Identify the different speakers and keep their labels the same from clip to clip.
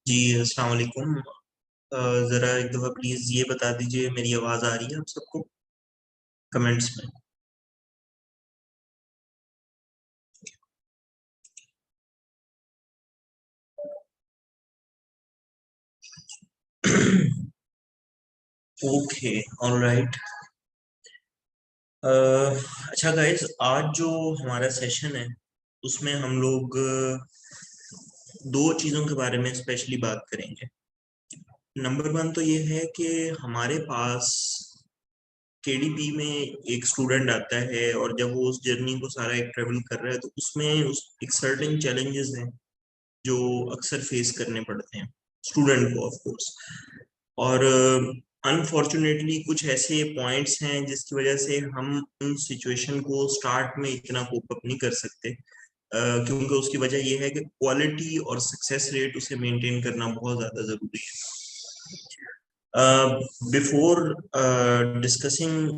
Speaker 1: जी अस्सलाम वालेकुम। जरा एक दफा प्लीज ये बता दीजिए, मेरी आवाज आ रही है आप सबको कमेंट्स में? Okay, alright. अच्छा गाइस, आज जो हमारा सेशन है उसमें हम लोग दो चीजों के बारे में स्पेशली बात करेंगे। नंबर वन तो ये है कि हमारे पास केडीपी में एक स्टूडेंट आता है और जब वो उस जर्नी को सारा एक ट्रेवल कर रहा है तो उसमें उस एक सर्टेन चैलेंजेस हैं जो अक्सर फेस करने पड़ते हैं स्टूडेंट को, ऑफ कोर्स। और अनफॉर्चुनेटली कुछ ऐसे पॉइंट्स हैं जिसकी वजह से हम उन सिचुएशन को स्टार्ट में इतना कोप अप नहीं कर सकते, क्योंकि उसकी वजह यह है कि क्वालिटी और सक्सेस रेट उसे मेंटेन करना बहुत ज्यादा जरूरी है। Before discussing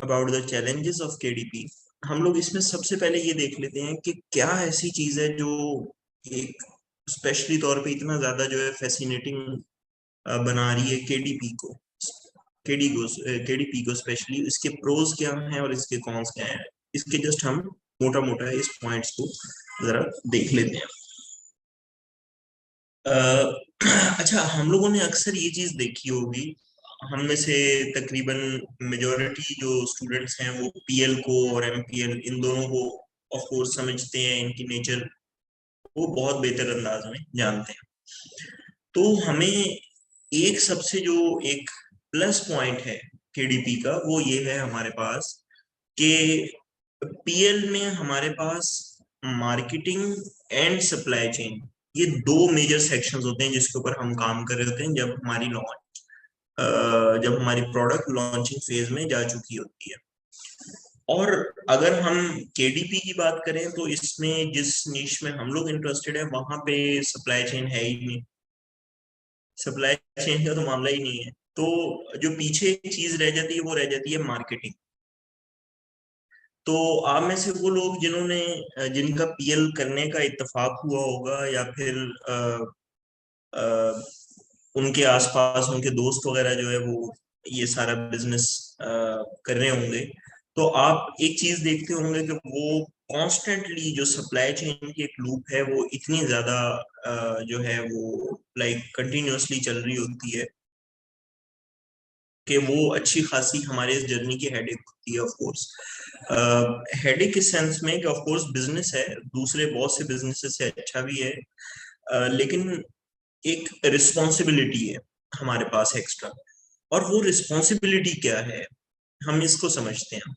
Speaker 1: about the challenges of KDP, हम लोग इसमें सबसे पहले ये देख लेते हैं कि क्या ऐसी चीज है जो एक स्पेशली तौर पे इतना ज्यादा जो है फैसिनेटिंग बना रही है केडीपी को। केडीपी को स्पेशली इसके प्रोज क्या हैं और इसके कॉन्स क्या हैं, इसके जस्ट हम मोटा मोटा इस पॉइंट्स को जरा देख लेते हैं। अच्छा, हम लोगों ने अक्सर ये चीज देखी होगी, हम में से तकरीबन मेजोरिटी जो स्टूडेंट्स हैं वो पीएल को और एमपीएल इन दोनों को ऑफ कोर्स समझते हैं, इनकी नेचर वो बहुत बेहतर अंदाज में जानते हैं। तो हमें एक सबसे जो एक प्लस पॉइंट है केडीपी का वो ये है हमारे पास कि पीएल में हमारे पास मार्केटिंग एंड सप्लाई चेन, ये दो मेजर सेक्शंस होते हैं जिसके ऊपर हम काम कर रहे होते हैं जब हमारी प्रोडक्ट लॉन्चिंग फेज में जा चुकी होती है। और अगर हम केडीपी की बात करें तो इसमें जिस नीश में हम लोग इंटरेस्टेड है वहां पे सप्लाई चेन है ही नहीं, सप्लाई चेन का तो मामला ही नहीं है। तो जो पीछे चीज रह जाती है वो रह जाती है मार्केटिंग। तो आप में से वो लोग जिन्होंने जिनका पीएल करने का इत्तेफाक हुआ होगा या फिर अ, उनके आसपास उनके दोस्त वगैरह जो है वो ये सारा बिजनेस कर रहे होंगे, तो आप एक चीज देखते होंगे कि वो कॉन्स्टेंटली जो सप्लाई चेन की एक लूप है वो इतनी ज्यादा जो है वो लाइक कंटिन्यूअसली चल रही होती है कि वो अच्छी खासी हमारे इस जर्नी की हेडेक होती है। ऑफ कोर्स हेडेक इस सेंस में कि ऑफ कोर्स बिजनेस है, दूसरे बहुत से बिजनेसेस से अच्छा भी है, लेकिन एक रिस्पॉन्सिबिलिटी है हमारे पास एक्स्ट्रा। और वो रिस्पॉन्सिबिलिटी क्या है, हम इसको समझते हैं।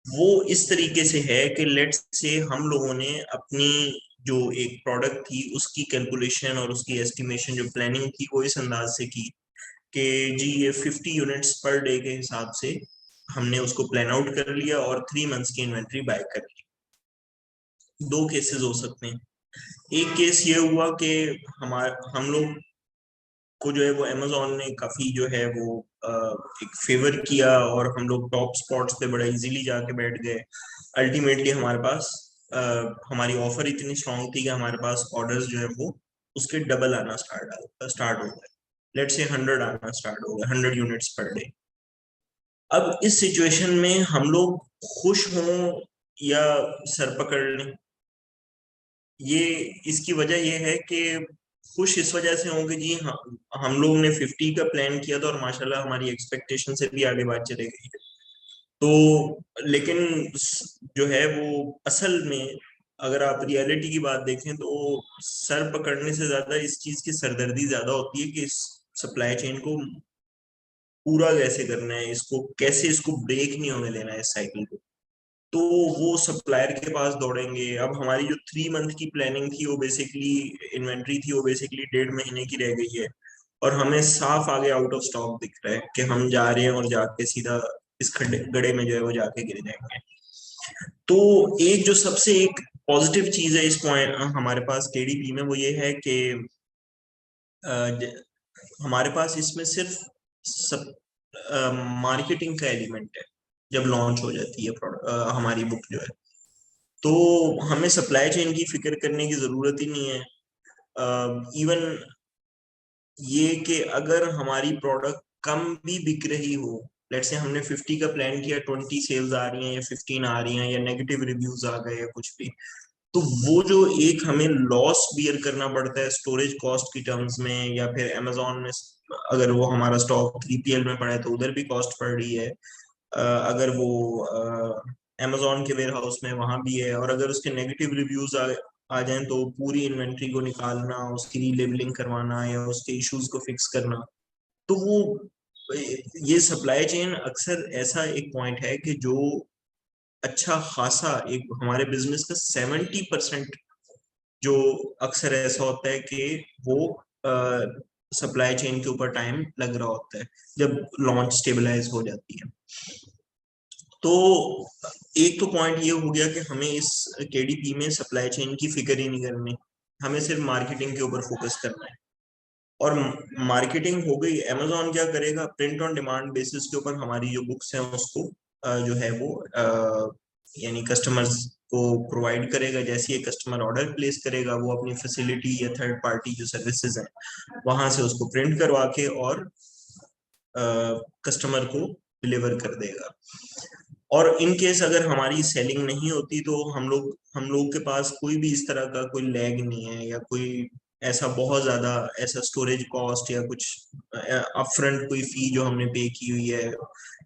Speaker 1: वो इस तरीके से है कि लेट से हम लोगों ने अपनी जो एक प्रोडक्ट थी उसकी कैलकुलेशन और उसकी एस्टिमेशन जो प्लानिंग थी वो इस अंदाज से की कि जी ये 50 यूनिट्स पर डे के हिसाब से हमने उसको प्लान आउट कर लिया और 3 मंथ्स की इन्वेंट्री बाय कर ली। दो केसेस हो सकते हैं। एक केस ये हुआ कि हम लोग को जो है वो अमेजोन ने काफी जो है वो एक फेवर किया और हम लोग टॉप स्पॉट्स पे बड़ा इजीली जाके बैठ गए। अल्टीमेटली हमारे पास हमारी ऑफर इतनी स्ट्रांग थी कि हमारे पास ऑर्डर्स जो है वो उसके डबल आना स्टार्ट हो गए। लेट्स से 100 आना स्टार्ट हो गए, 100 यूनिट्स पर डे। अब इस सिचुएशन में हम लोग खुश हों या सर पकड़ लें, ये इसकी वजह ये है कि खुश इस वजह से होंगे जी, हम लोग ने 50 का प्लान किया था और माशाल्लाह हमारी एक्सपेक्टेशन से भी आगे बात चले गई है। तो लेकिन जो है वो असल में अगर आप रियलिटी की बात देखें तो सर पकड़ने से ज्यादा इस चीज की सरदर्दी ज्यादा होती है कि इस सप्लाई चेन को पूरा कैसे करना है, इसको कैसे इसको ब्रेक नहीं होने देना है इस साइकिल को। तो वो सप्लायर के पास दौड़ेंगे। अब हमारी जो 3 मंथ की प्लानिंग थी वो बेसिकली इन्वेंट्री थी वो बेसिकली 1.5 महीने की रह गई है और हमें साफ आगे आउट ऑफ स्टॉक दिख रहा है कि हम जा रहे हैं और जाके सीधा इस खड्डे गड्ढे में जो है वो जाके गिर जाएंगे। तो एक जो सबसे एक पॉजिटिव चीज है इस पॉइंट हमारे पास केडीपी में वो ये है कि हमारे पास इसमें सिर्फ सब मार्केटिंग का एलिमेंट है। जब लॉन्च हो जाती है प्रोडक्ट हमारी बुक जो है, तो हमें सप्लाई चेन की फिक्र करने की जरूरत ही नहीं है। इवन ये कि अगर हमारी प्रोडक्ट कम भी बिक रही हो, लेट्स से हमने 50 का प्लान किया, 20 सेल्स आ रही हैं या 15 आ रही हैं या नेगेटिव रिव्यूज आ गए या कुछ भी, तो वो जो एक हमें लॉस बियर करना पड़ता है स्टोरेज कॉस्ट की टर्म्स में, या फिर अमेजोन में अगर वो हमारा स्टॉक 3PL में पड़ा है तो उधर भी कॉस्ट पड़ रही है, अगर वो अमेजोन के वेयर हाउस में वहां भी है, और अगर उसके नेगेटिव रिव्यूज आ जाएं तो पूरी इन्वेंट्री को निकालना, उसकी रीलेबलिंग करवाना या उसके इश्यूज को फिक्स करना, तो वो ये सप्लाई चेन अक्सर ऐसा एक पॉइंट है कि जो अच्छा खासा एक हमारे बिजनेस का 70% जो अक्सर ऐसा होता है कि वो सप्लाई चेन के ऊपर टाइम लग रहा होता है जब लॉन्च स्टेबलाइज हो जाती है। तो एक तो पॉइंट ये हो गया कि हमें इस केडीपी में सप्लाई चेन की फिक्र ही नहीं करनी, हमें सिर्फ मार्केटिंग के ऊपर फोकस करना है। और मार्केटिंग हो गई, अमेजोन क्या करेगा, प्रिंट ऑन डिमांड बेसिस के ऊपर हमारी जो बुक्स हैं उसको जो है वो यानी कस्टमर्स को प्रोवाइड करेगा। जैसे ही कस्टमर ऑर्डर प्लेस करेगा, वो अपनी फैसिलिटी या थर्ड पार्टी जो सर्विसेज हैं वहां से उसको प्रिंट करवा के और कस्टमर को डिलीवर कर देगा। और इन केस अगर हमारी सेलिंग नहीं होती तो हम लोग के पास कोई भी इस तरह का कोई लैग नहीं है, या कोई ऐसा बहुत ज्यादा ऐसा स्टोरेज कॉस्ट या कुछ अपफ्रंट कोई फी जो हमने पे की हुई है,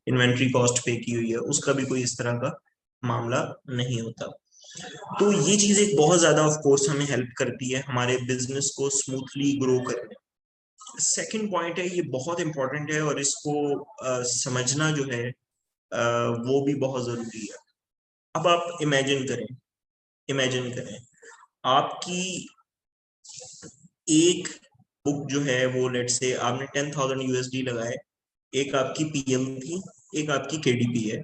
Speaker 1: इन्वेंट्री कॉस्ट पे की हुई है, उसका भी कोई इस तरह का मामला नहीं होता। तो ये चीज एक बहुत ज्यादा ऑफ कोर्स हमें हेल्प करती है हमारे बिजनेस को स्मूथली ग्रो करने। सेकंड पॉइंट है, ये बहुत इंपॉर्टेंट है और इसको समझना जो है वो भी बहुत जरूरी है। अब आप इमेजिन करें आपकी एक बुक जो है वो, लेट से आपने 10,000 USD लगाए, एक आपकी पीएल थी, एक आपकी केडीपी है,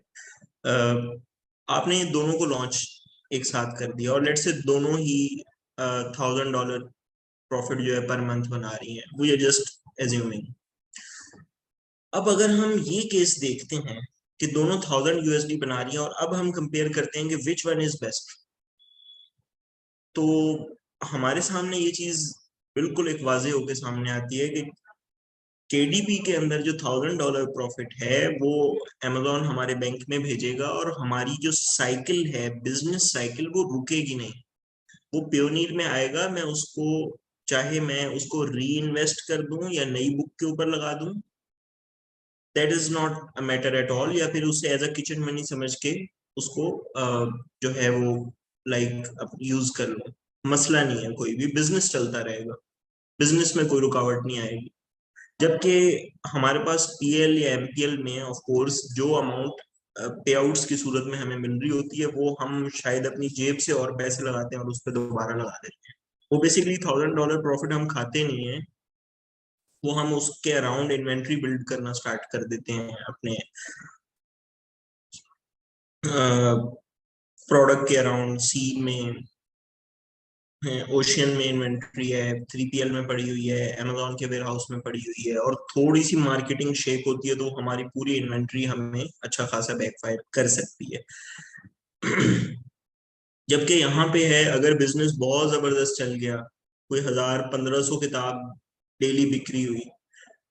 Speaker 1: आपने ये दोनों को लॉन्च एक साथ कर दिया और लेट से दोनों ही $1,000 प्रॉफिट जो है पर मंथ बना रही है, वो ये जस्ट एज्यूमिंग। अब अगर हम ये केस देखते हैं कि दोनों 1,000 USD बना रही हैं और अब हम कंपेयर करते हैं कि विच वन इज बेस्ट, तो हमारे सामने ये चीज बिल्कुल एक वाजे होकर सामने आती है कि केडीपी के अंदर जो $1,000 प्रॉफिट है वो अमेजोन हमारे बैंक में भेजेगा, और हमारी जो साइकिल है, बिजनेस साइकिल, वो रुकेगी नहीं, वो प्योनीर में आएगा। मैं उसको, चाहे मैं उसको री इन्वेस्ट कर दूं या नई बुक के ऊपर लगा दूं, that is not a matter at all, या फिर उसे एज अ किचन मनी समझ के उसको जो है वो लाइक यूज कर लो, मसला नहीं है, कोई भी बिजनेस चलता रहेगा, बिजनेस में कोई रुकावट नहीं आएगी। जबकि हमारे पास पीएल या एमपीएल में ऑफ कोर्स जो अमाउंट पे आउट्स की सूरत में हमें मिल रही होती है, वो हम शायद अपनी जेब से और पैसे लगाते हैं और उस पर दोबारा लगा देते हैं। वो बेसिकली $1,000 प्रॉफिट हम खाते नहीं है, वो हम उसके अराउंड इन्वेंट्री बिल्ड करना स्टार्ट कर देते हैं अपने प्रोडक्ट के अराउंड। सी में है, ओशियन में इन्वेंट्री है, 3PL में पड़ी हुई है, अमेजोन के वेयर हाउस में पड़ी हुई है, और थोड़ी सी मार्केटिंग शेक होती है तो हमारी पूरी इन्वेंट्री हमें अच्छा खासा बैकफायर कर सकती है। जबकि यहाँ पे है, अगर बिजनेस बहुत जबरदस्त चल गया, कोई 1,000-1,500 किताब डेली बिक्री हुई,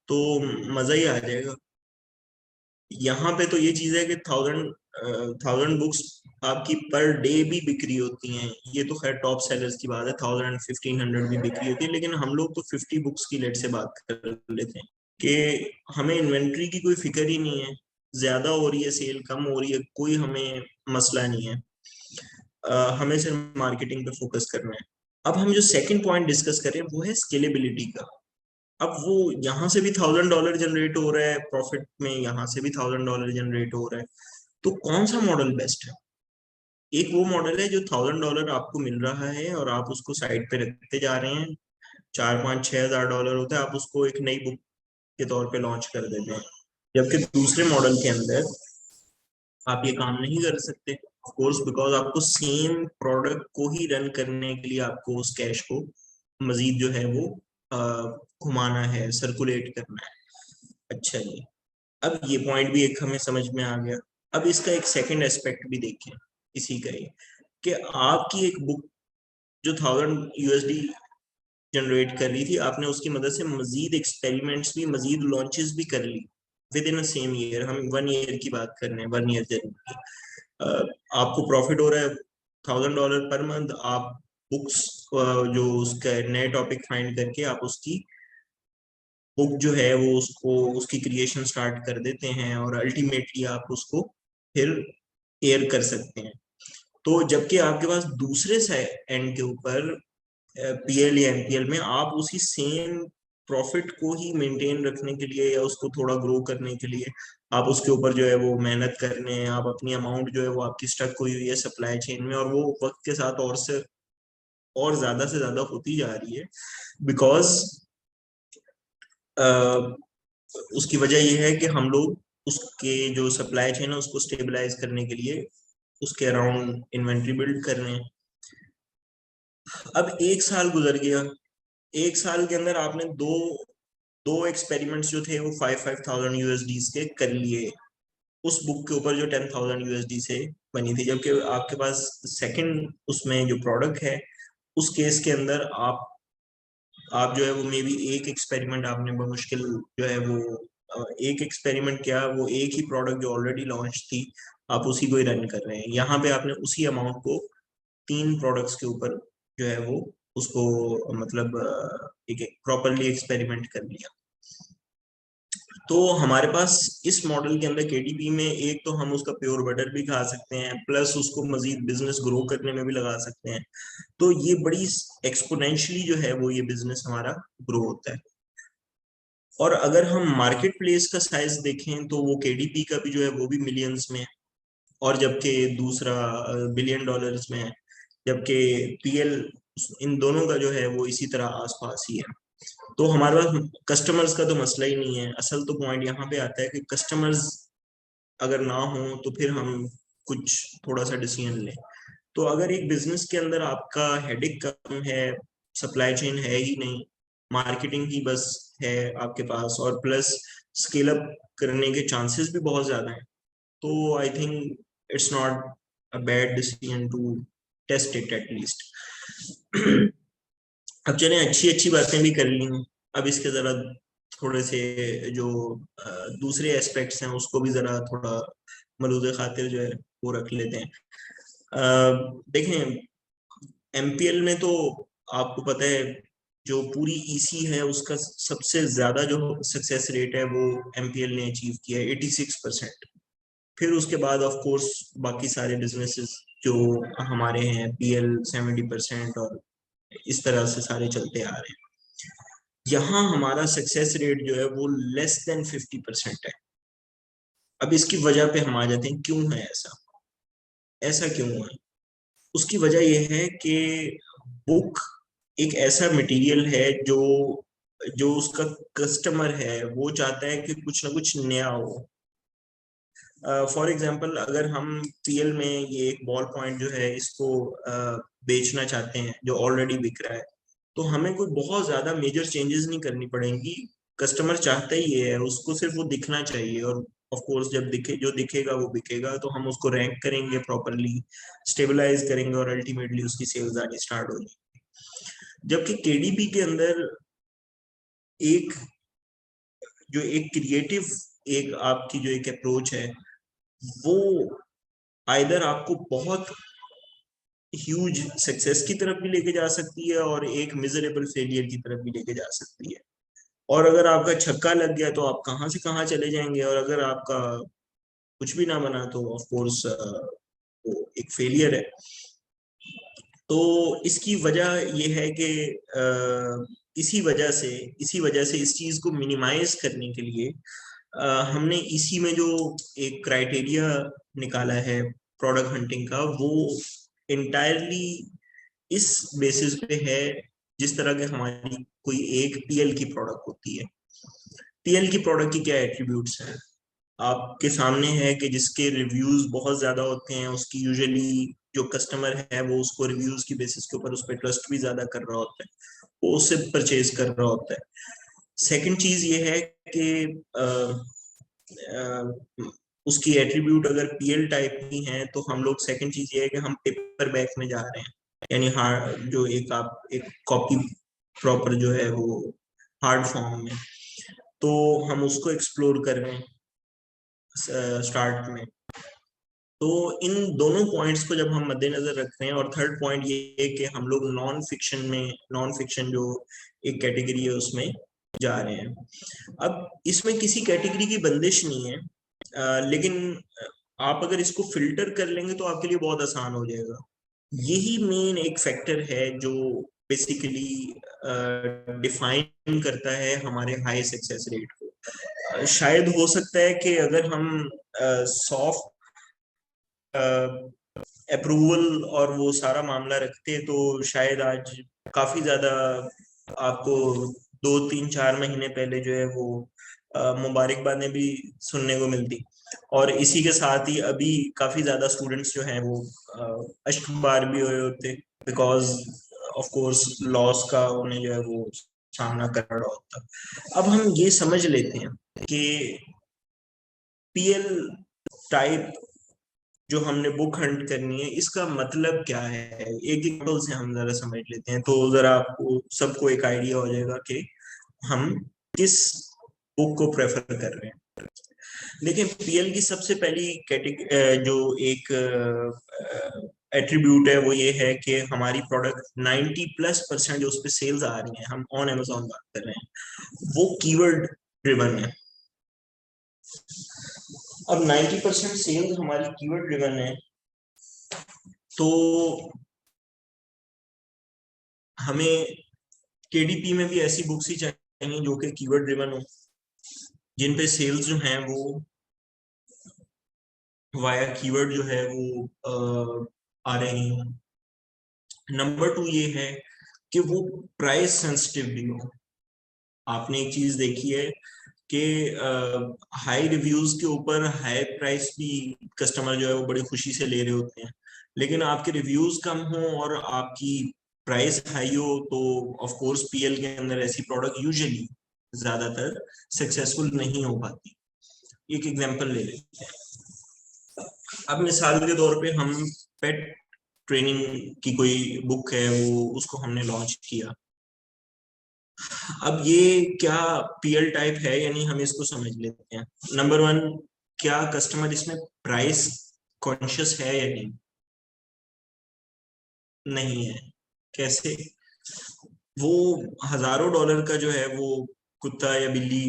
Speaker 1: तो मजा ही आ जाएगा। यहाँ पे तो ये चीज है कि 1,000 बुक्स आपकी पर डे भी बिक्री होती हैं, ये तो खैर टॉप सेलर्स की बात है, 1,000-1,500 भी बिक्री होती है, लेकिन हम लोग तो 50 बुक्स की लेट से बात कर लेते हैं कि हमें इन्वेंट्री की कोई फिक्र ही नहीं है, ज्यादा हो रही है सेल, कम हो रही है, कोई हमें मसला नहीं है, हमें सिर्फ मार्केटिंग पे फोकस करना है। अब हम जो सेकंड पॉइंट डिस्कस करें वो है स्केलेबिलिटी का। अब वो यहाँ से भी $1,000 जनरेट हो रहा है प्रॉफिट में, यहाँ से भी $1,000 जनरेट हो रहा है, तो कौन सा मॉडल बेस्ट है? एक वो मॉडल है जो $1,000 आपको मिल रहा है और आप उसको साइड पे रखते जा रहे हैं, 4-5-6 हज़ार डॉलर होता है, आप उसको एक नई बुक के तौर पे लॉन्च कर देते हैं। जबकि दूसरे मॉडल के अंदर आप ये काम नहीं कर सकते, ऑफ कोर्स, बिकॉज आपको सेम प्रोडक्ट को ही रन करने के लिए आपको उस कैश को मजीद जो है वो घुमाना है, सर्कुलेट करना है। अच्छा जी, अब ये पॉइंट भी एक हमें समझ में आ गया। अब इसका एक सेकंड एस्पेक्ट भी देखें इसी का ही, कि आपकी एक बुक जो 1,000 USD जनरेट कर रही थी, आपने उसकी मदद से मजीद एक्सपेरिमेंट्स भी, मजीद लॉन्चेस भी कर ली within a same year. हम 1 ईयर की बात कर रहे हैं, 1 ईयर जर्नी की। आपको प्रॉफिट हो रहा है $1000 पर मंथ। आप बुक्स जो उसका नए टॉपिक फाइंड करके आप उसकी बुक जो है वो उसको उसकी क्रिएशन स्टार्ट कर देते हैं, और अल्टीमेटली आप उसको फिर एयर कर सकते हैं। तो जबकि आपके पास दूसरे एंड के ऊपर पीएल या एमपीएल में आप उसी सेम प्रॉफिट को ही मेंटेन रखने के लिए या उसको थोड़ा ग्रो करने के लिए आप उसके ऊपर जो है वो मेहनत करने हैं, आप अपनी अमाउंट जो है वो आपकी स्टक हुई हुई है सप्लाई चेन में, और वो वक्त के साथ और से और ज्यादा से ज्यादा होती जा रही है। बिकॉज उसकी वजह यह है कि हम लोग उसके जो सप्लाई चेन है उसको स्टेबलाइज करने के लिए उसके अराउंड इन्वेंट्री बिल्ड कर रहे हैं। अब 1 साल गुजर गया, 1 साल के अंदर आपने दो दो एक्सपेरिमेंट्स जो थे वो 5,000 यूएसडी के कर लिए उस बुक के ऊपर जो 10,000 यूएसडी से बनी थी। जबकि आपके पास सेकंड उसमें जो प्रोडक्ट है उस केस के अंदर आप जो है वो मे बी एक एक्सपेरिमेंट आपने मुश्किल जो है वो एक एक्सपेरिमेंट किया, वो एक ही प्रोडक्ट जो ऑलरेडी लॉन्च थी आप उसी को ही रन कर रहे हैं। यहाँ पे आपने उसी अमाउंट को 3 प्रोडक्ट्स के ऊपर जो है वो उसको मतलब एक प्रॉपरली एक्सपेरिमेंट कर लिया। तो हमारे पास इस मॉडल के अंदर केडीपी में एक तो हम उसका प्योर बटर भी खा सकते हैं, प्लस उसको मजीद बिजनेस ग्रो करने में भी लगा सकते हैं। तो ये बड़ी एक्सपोनेंशियली जो है वो ये बिजनेस हमारा ग्रो होता है। और अगर हम मार्केट प्लेस का साइज देखें तो वो केडीपी का भी जो है वो भी मिलियंस में है, और जबकि दूसरा बिलियन डॉलर्स में है, जबकि पीएल इन दोनों का जो है वो इसी तरह आसपास ही है। तो हमारे पास कस्टमर्स का तो मसला ही नहीं है। असल तो पॉइंट यहाँ पे आता है कि कस्टमर्स अगर ना हो तो फिर हम कुछ थोड़ा सा डिसीजन लें। तो अगर एक बिजनेस के अंदर आपका हेडेक कम है, सप्लाई चेन है ही नहीं, मार्केटिंग ही बस है आपके पास, और प्लस स्केल अप करने के चांसेस भी बहुत ज्यादा हैं, तो I think it's not a bad decision to test it at least. अब चले अच्छी अच्छी बातें भी कर ली, अब इसके जरा थोड़े से जो दूसरे एस्पेक्ट्स हैं उसको भी जरा थोड़ा मलूज़ खातिर जो है वो रख लेते हैं। देखें, एमपीएल में तो आपको पता है जो पूरी ईसी है उसका सबसे ज्यादा जो सक्सेस रेट है वो एमपीएल ने अचीव किया है 86%। फिर उसके बाद ऑफ कोर्स बाकी सारे बिजनेसेस जो हमारे हैं पीएल 70%, और इस तरह से सारे चलते आ रहे हैं। यहाँ हमारा सक्सेस रेट जो है वो लेस देन 50% है। अब इसकी वजह पे हम आ जाते हैं क्यों है ऐसा, ऐसा क्यों है। उसकी वजह यह है कि बुक एक ऐसा मटेरियल है जो जो उसका कस्टमर है वो चाहता है कि कुछ ना कुछ नया हो। फॉर एग्जांपल अगर हम पीएल में ये एक बॉल पॉइंट जो है इसको बेचना चाहते हैं जो ऑलरेडी बिक रहा है, तो हमें कोई बहुत ज्यादा मेजर चेंजेस नहीं करनी पड़ेंगी। कस्टमर चाहता ही ये है, उसको सिर्फ वो दिखना चाहिए, और ऑफ कोर्स जब दिखे जो दिखेगा वो बिकेगा, तो हम उसको रैंक करेंगे प्रॉपरली, स्टेबलाइज करेंगे, और अल्टीमेटली उसकी सेल्स आनी स्टार्ट हो जाएगी। जबकि केडीपी के अंदर एक जो एक क्रिएटिव एक आपकी जो एक अप्रोच है वो आइदर आपको बहुत ह्यूज सक्सेस की तरफ भी लेके जा सकती है और एक मिजरेबल फेलियर की तरफ भी लेके जा सकती है। और अगर आपका छक्का लग गया तो आप कहाँ से कहाँ चले जाएंगे, और अगर आपका कुछ भी ना बना तो ऑफ कोर्स वो एक फेलियर है। तो इसकी वजह यह है कि इसी वजह से इस चीज को मिनिमाइज करने के लिए हमने इसी में जो एक क्राइटेरिया निकाला है प्रोडक्ट हंटिंग का, वो इंटायरली इस बेसिस पे है जिस तरह के हमारी कोई एक पीएल की प्रोडक्ट होती है। पीएल की प्रोडक्ट की क्या एट्रीब्यूट्स हैं आपके सामने है कि जिसके रिव्यूज बहुत ज्यादा होते हैं, उसकी यूजुअली जो कस्टमर है वो उसको रिव्यूज की बेसिस के ऊपर उस पर ट्रस्ट भी ज्यादा कर रहा होता है, वो उससे परचेज कर रहा होता है। सेकंड चीज ये है कि उसकी एट्रीब्यूट अगर पीएल टाइप की है तो हम लोग सेकंड चीज ये है कि हम पेपर बैक में जा रहे हैं, यानी हाँ जो एक आप एक कॉपी प्रॉपर जो है वो हार्ड फॉर्म में, तो हम उसको एक्सप्लोर कर रहे हैं स्टार्ट में। तो इन दोनों पॉइंट्स को जब हम मद्देनजर रख रहे हैं, और थर्ड पॉइंट ये है कि हम लोग नॉन फिक्शन जो एक कैटेगरी है उसमें जा रहे हैं। अब इसमें किसी कैटेगरी की बंदिश नहीं है, लेकिन आप अगर इसको फिल्टर कर लेंगे तो आपके लिए बहुत आसान हो जाएगा। यही मेन एक फैक्टर है जो बेसिकली डिफाइन करता है हमारे हाई सक्सेस रेट को। शायद हो सकता है कि अगर हम सॉफ्ट अप्रूवल और वो सारा मामला रखते तो शायद आज काफी ज्यादा आपको 2 3 4 महीने पहले जो है वो मुबारकबादें भी सुनने को मिलती, और इसी के साथ ही अभी काफी ज्यादा स्टूडेंट्स जो हैं वो अश्क बार भी हुए होते, बिकॉज ऑफ कोर्स लॉस का उन्हें जो है वो सामना करना रहा होता। अब हम ये समझ लेते हैं कि पीएल टाइप जो हमने बुक हंट करनी है इसका मतलब क्या है, एक एग्जाम्पल से हम जरा समझ लेते हैं, तो जरा आपको सबको एक आइडिया हो जाएगा कि हम किस बुक को प्रेफर कर रहे हैं। देखिए, पीएल की सबसे पहली कैटेगरी जो एक एट्रीब्यूट है वो ये है कि हमारी प्रोडक्ट 90+% जो उस पर सेल्स आ रही हैं, हम ऑन अमेजोन बात कर रहे हैं, वो कीवर्ड ड्रिवन है। अब 90% सेल्स हमारी कीवर्ड ड्रिवन है, तो हमें केडीपी में भी ऐसी बुक्स ही चाहिए जो कि कीवर्ड ड्रिवन हो, जिन पे सेल्स जो हैं वो वाया कीवर्ड जो है वो आ रहे हैं। नंबर 2 ये है कि वो प्राइस सेंसिटिव भी हो। आपने एक चीज देखी है कि हाई रिव्यूज के ऊपर हाई प्राइस भी कस्टमर जो है वो बड़ी खुशी से ले रहे होते हैं, लेकिन आपके रिव्यूज कम हो और आपकी प्राइस हाई हो तो ऑफ कोर्स पीएल के अंदर ऐसी प्रोडक्ट यूजुअली ज्यादातर सक्सेसफुल नहीं हो पाती। एक एग्जांपल ले लेते हैं। अब मिसाल के तौर पे हम पेट ट्रेनिंग की कोई बुक है वो उसको हमने लॉन्च किया। अब ये क्या पीएल टाइप है यानी हम इसको समझ लेते हैं। नंबर 1, क्या कस्टमर इसमें प्राइस कॉन्शियस है या नहीं? नहीं है। कैसे? वो हजारों डॉलर का जो है वो कुत्ता या बिल्ली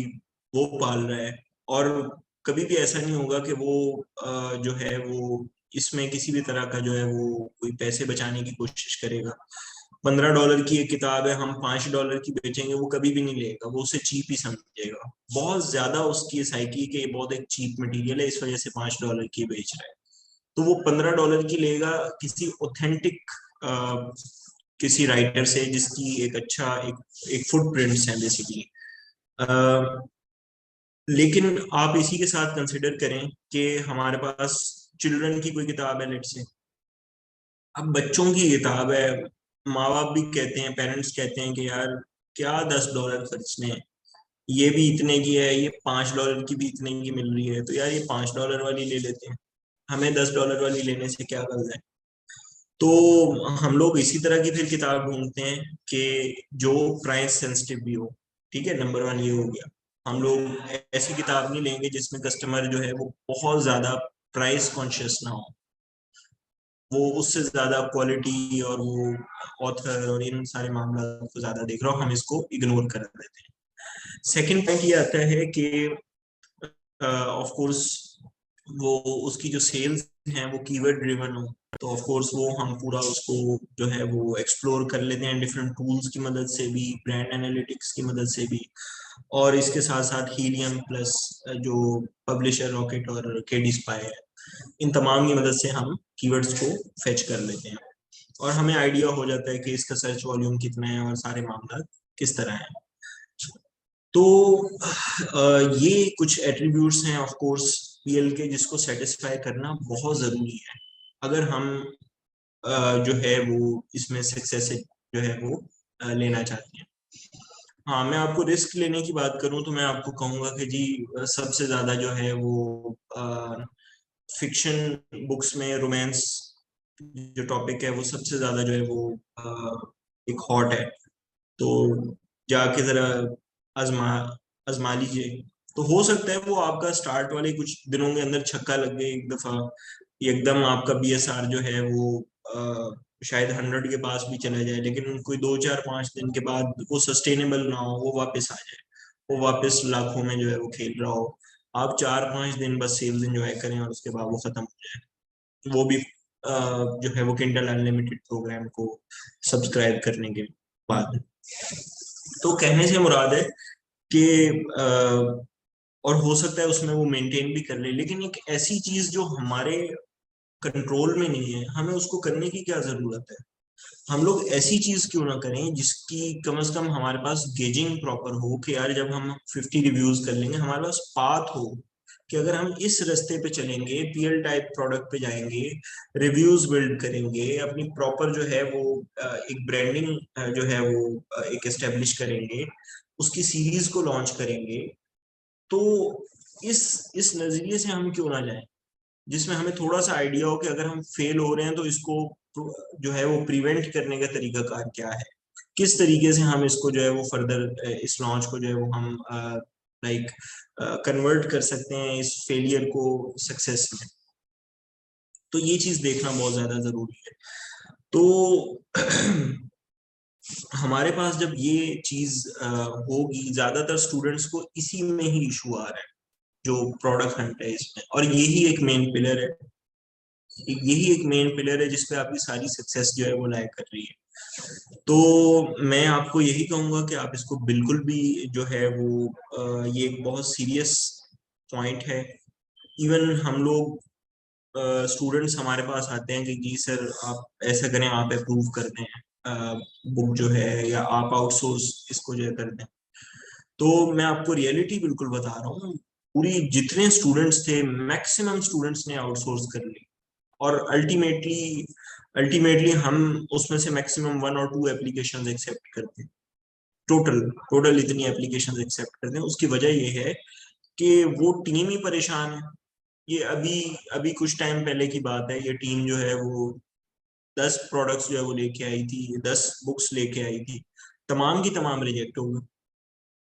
Speaker 1: वो पाल रहा है, और कभी भी ऐसा नहीं होगा कि वो जो है वो इसमें किसी भी तरह का जो है वो कोई पैसे बचाने की कोशिश करेगा। $15 की एक किताब है, हम $5 की बेचेंगे, वो कभी भी नहीं लेगा, वो उसे चीप ही समझेगा। बहुत ज्यादा उसकी साइकी कि ये बहुत एक चीप मटेरियल है, इस वजह से $5 की बेच रहा है। तो वो $15 की लेगा किसी ऑथेंटिक किसी राइटर से जिसकी एक अच्छा एक फुटप्रिंट्स है बेसिकली। लेकिन आप इसी के साथ कंसिडर करें कि हमारे पास चिल्ड्रन की कोई किताब है, लेट से। अब बच्चों की किताब है, माँ बाप भी कहते हैं, पेरेंट्स कहते हैं कि यार क्या $10 खर्चने हैं, ये भी इतने की है, ये $5 की भी इतने की मिल रही है, तो यार ये $5 वाली ले लेते हैं, हमें $10 वाली लेने से क्या गलत है। तो हम लोग इसी तरह की फिर किताब ढूंढते हैं कि जो प्राइस सेंसिटिव भी हो। ठीक है, नंबर 1 ये हो गया। हम लोग ऐसी किताब नहीं लेंगे जिसमें कस्टमर जो है वो बहुत ज्यादा प्राइस कॉन्शियस ना हो, वो उससे ज्यादा क्वालिटी और वो ऑथर और इन सारे मामला को ज्यादा देख रहा हो, हम इसको इग्नोर कर देते हैं। सेकंड पॉइंट ये आता है कि ऑफ कोर्स वो उसकी जो सेल्स हैं वो कीवर्ड ड्रिवन हो, तो ऑफ कोर्स वो हम पूरा उसको जो है वो एक्सप्लोर कर लेते हैं डिफरेंट टूल्स की मदद से भी, ब्रांड एनालिटिक्स की मदद से भी, और इसके साथ साथ हीलियम प्लस जो पब्लिशर रॉकेट और केडी स्पाई है, इन तमाम की मदद से हम कीवर्ड्स को फेच कर लेते हैं, और हमें आइडिया हो जाता है कि इसका सर्च वॉल्यूम कितना है और सारे मामला किस तरह है। तो ये कुछ एट्रीब्यूट्स हैं ऑफ कोर्स पीएल के जिसको सेटिस्फाई करना बहुत जरूरी है अगर हम जो है वो इसमें सक्सेस जो है वो लेना चाहते हैं। हाँ, मैं आपको रिस्क लेने की बात करूं तो मैं आपको कहूंगा कि जी सबसे ज्यादा जो है वो फिक्शन बुक्स में रोमांस जो टॉपिक है वो सबसे ज्यादा जो है वो एक हॉट है। तो जाके जरा आजमा आजमा लीजिए। तो हो सकता है वो आपका स्टार्ट वाले कुछ दिनों के अंदर छक्का लग गए एक दफा, एकदम आपका बीएसआर जो है वो शायद 100 के पास भी चला जाए, लेकिन कोई 2 4 5 दिन के बाद वो सस्टेनेबल ना हो, वो वापस आ जाए, वो वापस लाखों में जो है वो खेल रहा हो। आप 4 5 दिन बस सेल्स एंजॉय करें और उसके बाद वो खत्म हो जाए, वो भी जो है वो किंडल अनलिमिटेड प्रोग्राम को सब्सक्राइब करने के बाद। तो कहने से मुराद है कि और हो सकता है उसमें वो मेंटेन भी कर ले, लेकिन एक ऐसी चीज जो हमारे कंट्रोल में नहीं है, हमें उसको करने की क्या जरूरत है। हम लोग ऐसी चीज क्यों ना करें जिसकी कम से कम हमारे पास गेजिंग प्रॉपर हो, कि यार जब हम 50 रिव्यूज कर लेंगे हमारे पास पाथ हो कि अगर हम इस रास्ते पे चलेंगे, पीएल टाइप प्रोडक्ट पे जाएंगे, रिव्यूज बिल्ड करेंगे, अपनी प्रॉपर जो है वो एक ब्रांडिंग जो है वो एक एस्टेब्लिश करेंगे, उसकी सीरीज को लॉन्च करेंगे, तो इस नजरिए से हम क्यों ना जाएं जिसमें हमें थोड़ा सा आइडिया हो कि अगर हम फेल हो रहे हैं तो इसको जो है वो प्रिवेंट करने का तरीका कार क्या है, किस तरीके से हम इसको जो है वो फर्दर इस लॉन्च को जो है वो हम लाइक कन्वर्ट कर सकते हैं इस फेलियर को सक्सेस में। तो ये चीज देखना बहुत ज्यादा जरूरी है। तो हमारे पास जब ये चीज होगी, ज्यादातर स्टूडेंट्स को इसी में ही इशू आ रहा है, जो प्रोडक्ट हंट है इसमें, और यही एक मेन पिलर है, यही एक मेन पिलर है जिसपे आपकी सारी सक्सेस जो है वो लाया कर रही है। तो मैं आपको यही कहूंगा कि आप इसको बिल्कुल भी जो है वो ये एक बहुत सीरियस पॉइंट है। इवन हम लोग स्टूडेंट्स हमारे पास आते हैं कि जी सर आप ऐसा करें, आप अप्रूव कर दें बुक जो है, या आप आउटसोर्स इसको जो है कर दें। तो मैं आपको रियलिटी बिल्कुल बता रहा हूँ, पूरी जितने स्टूडेंट्स थे मैक्सिमम स्टूडेंट्स ने आउटसोर्स कर ली, और अल्टीमेटली अल्टीमेटली हम उसमें से मैक्सिमम 1 और 2 एप्लीकेशंस एक्सेप्ट करते हैं, टोटल टोटल इतनी एप्लीकेशंस एक्सेप्ट करते हैं। उसकी वजह ये है कि वो टीम ही परेशान है। ये अभी अभी कुछ टाइम पहले की बात है, ये टीम जो है वो 10 प्रोडक्ट्स जो है वो लेके आई थी, 10 बुक्स लेके आई थी, तमाम की तमाम रिजेक्ट हो गई।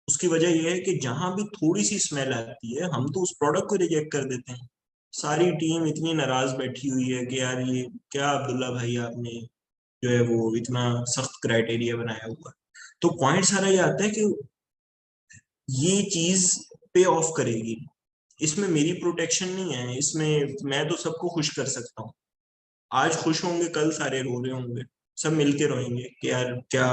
Speaker 1: उसकी वजह यह है कि जहां भी थोड़ी सी स्मेल आती है हम तो उस प्रोडक्ट को रिजेक्ट कर देते हैं। सारी टीम इतनी नाराज बैठी हुई है कि यार ये क्या अब्दुल्ला भाई आपने जो है वो इतना सख्त क्राइटेरिया बनाया हुआ है। तो पॉइंट सारा ये आता है कि ये चीज पे ऑफ करेगी, इसमें मेरी प्रोटेक्शन नहीं है, इसमें मैं तो सबको खुश कर सकता हूँ। आज खुश होंगे, कल सारे रो रहे होंगे, सब मिलके रोएंगे कि यार क्या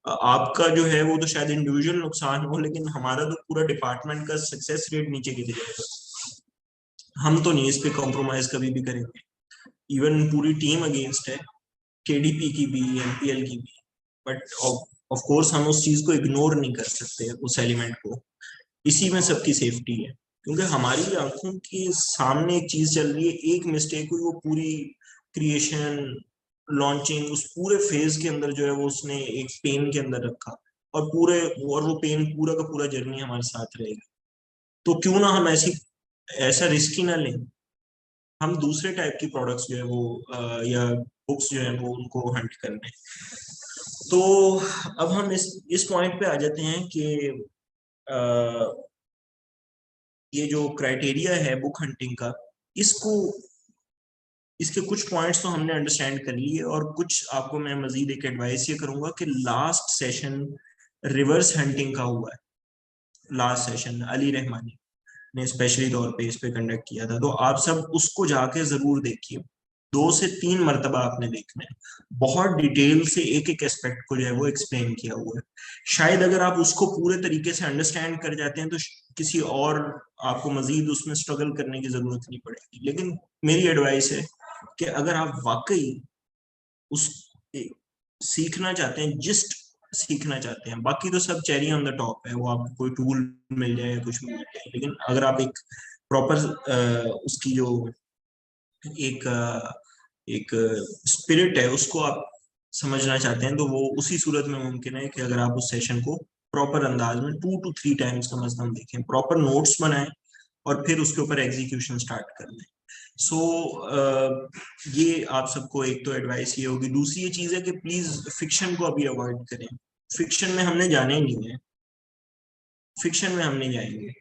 Speaker 1: आपका जो है वो तो शायद इंडिविजुअल नुकसान हो, लेकिन हमारा तो पूरा डिपार्टमेंट का सक्सेस रेट नीचे गिर जाएगा। हम तो नहीं इस पे कॉम्प्रोमाइज कभी भी करेंगे। इवन पूरी टीम अगेंस्ट है, केडीपी की भी, एमपीएल की भी, बट ऑफ कोर्स हम उस चीज को इग्नोर नहीं कर सकते, उस एलिमेंट को। इसी में सबकी सेफ्टी है, क्योंकि हमारी आंखों के सामने एक चीज चल रही है, एक मिस्टेक हुई, वो पूरी क्रिएशन, लॉन्चिंग, उस पूरे फेज के अंदर जो है वो उसने एक पेन के अंदर रखा, और पूरे और वो पेन पूरा का पूरा जर्नी हमारे साथ रहेगा। तो क्यों ना हम ऐसी ऐसा रिस्क ही ना लें, हम दूसरे टाइप की प्रोडक्ट्स जो है वो या बुक्स जो है वो उनको हंट कर लें। तो अब हम इस पॉइंट पे आ जाते हैं कि ये जो क्राइटेरिया है बुक हंटिंग का, इसको इसके कुछ पॉइंट्स तो हमने अंडरस्टैंड कर लिए, और कुछ आपको मैं मजीद एक एडवाइस ये करूंगा कि लास्ट सेशन रिवर्स हंटिंग का हुआ है। लास्ट सेशन अली रहमानी ने स्पेशली तौर पे इस पे कंडक्ट किया था, तो आप सब उसको जाके जरूर देखिए। 2 से 3 मरतबा आपने देखना है, बहुत डिटेल से एक एक एस्पेक्ट को जो है वो एक्सप्लेन किया हुआ है। शायद अगर आप उसको पूरे तरीके से अंडरस्टैंड कर जाते हैं तो किसी और आपको मजीद उसमें स्ट्रगल करने की जरूरत नहीं पड़ेगी। लेकिन मेरी एडवाइस है कि अगर आप वाकई उस सीखना चाहते हैं, जिस्ट सीखना चाहते हैं, बाकी तो सब चेरी ऑन द टॉप है, वो आपको कोई टूल मिल जाए, कुछ मिल जाए, लेकिन अगर आप एक प्रॉपर उसकी जो एक एक स्पिरिट है उसको आप समझना चाहते हैं, तो वो उसी सूरत में मुमकिन है कि अगर आप उस सेशन को प्रॉपर अंदाज में 2 to 3 टाइम्स कम से कम देखें, प्रॉपर नोट्स बनाएं, और फिर उसके ऊपर एग्जीक्यूशन स्टार्ट कर दें। सो ये आप सबको एक तो एडवाइस ये होगी। दूसरी ये चीज है कि प्लीज फिक्शन को अभी अवॉइड करें। फिक्शन में हमने जाना ही नहीं है, फिक्शन में हम नहीं जाएंगे,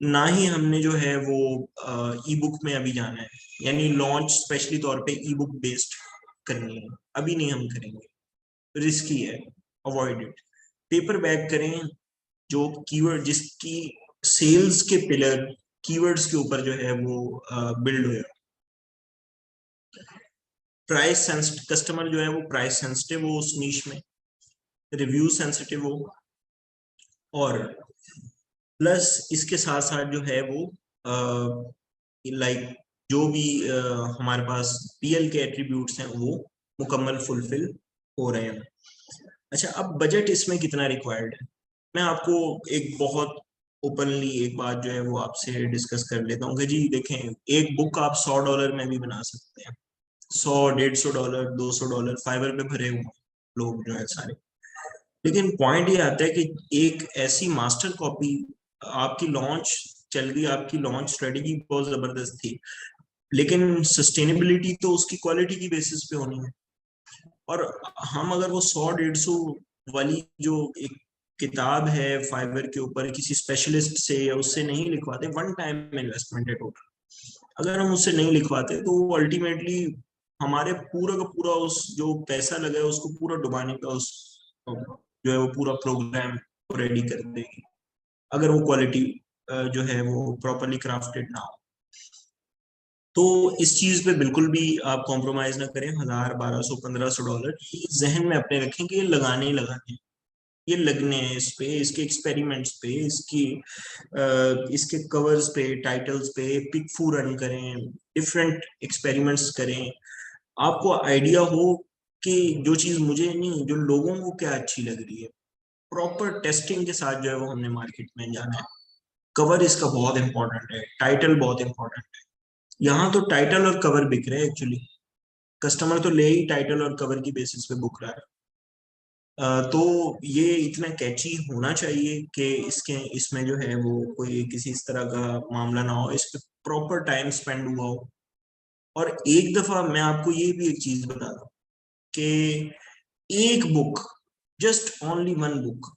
Speaker 1: ना ही हमने जो है वो ई बुक में अभी जाना है, यानी लॉन्च स्पेशली तौर पे ई बुक बेस्ड करनी है, अभी नहीं हम करेंगे, रिस्की है, अवॉइड इट। पेपर बैक करें, जो कीवर्ड जिसकी सेल्स के पिलर कीवर्ड्स के ऊपर जो है वो बिल्ड हुए, प्राइस सेंसिटिव कस्टमर जो है वो प्राइस सेंसिटिव हो उस नीश में, रिव्यू सेंसिटिव हो, और प्लस इसके साथ साथ जो है वो लाइक जो भी हमारे पास पीएल के एट्रीब्यूट्स हैं वो मुकम्मल फुलफिल हो रहे हैं। अच्छा, अब बजट इसमें कितना रिक्वायर्ड है, मैं आपको एक बहुत ओपनली एक बात जो है वो आपसे डिस्कस कर लेता हूँ कि जी देखें, एक बुक आप $100 में भी बना सकते हैं, 100, $150, $200 फाइवर पे भरे हुए लोग जो है सारे। लेकिन पॉइंट ये आता है कि एक ऐसी मास्टर कॉपी आपकी लॉन्च चल गई, आपकी लॉन्च स्ट्रेटेजी बहुत जबरदस्त थी, लेकिन सस्टेनेबिलिटी तो उसकी क्वालिटी की बेसिस पे होनी है। और हम अगर वो 100-150 वाली जो एक किताब है फाइबर के ऊपर किसी स्पेशलिस्ट से या उससे नहीं लिखवाते, वन टाइम इन्वेस्टमेंट है टोटल, अगर हम उससे नहीं लिखवाते तो वो अल्टीमेटली हमारे पूरा का पूरा उस जो पैसा लगा है उसको पूरा डुबाने का उस जो है वो पूरा प्रोग्राम रेडी कर देगी, अगर वो क्वालिटी जो है वो प्रॉपरली क्राफ्टेड ना हो। तो इस चीज पे बिल्कुल भी आप कॉम्प्रोमाइज ना करें, 1000, 1200, 1500 डॉलर जहन में अपने रखें कि ये लगाने ही लगाने हैं, ये लगने हैं इस पे, इसके एक्सपेरिमेंट्स पे, इसके कवर्स पे, टाइटल्स पे पिक फू रन करें, डिफरेंट एक्सपेरिमेंट्स करें, आपको आइडिया हो कि जो चीज मुझे नहीं, जो लोगों को क्या अच्छी लग रही है, प्रॉपर टेस्टिंग के साथ जो है वो हमने मार्केट में जाना है। कवर इसका बहुत इंपॉर्टेंट है, टाइटल बहुत इंपॉर्टेंट है, यहाँ तो टाइटल और कवर बिक रहे हैं एक्चुअली, कस्टमर तो ले ही टाइटल और कवर की बेसिस पे बुक रहा है। तो ये इतना कैची होना चाहिए कि इसके इसमें जो है वो कोई किसी इस तरह का मामला ना हो, इस पे प्रॉपर टाइम स्पेंड हुआ हो। और एक दफा मैं आपको ये भी एक चीज बता दूं कि एक book, just only one book,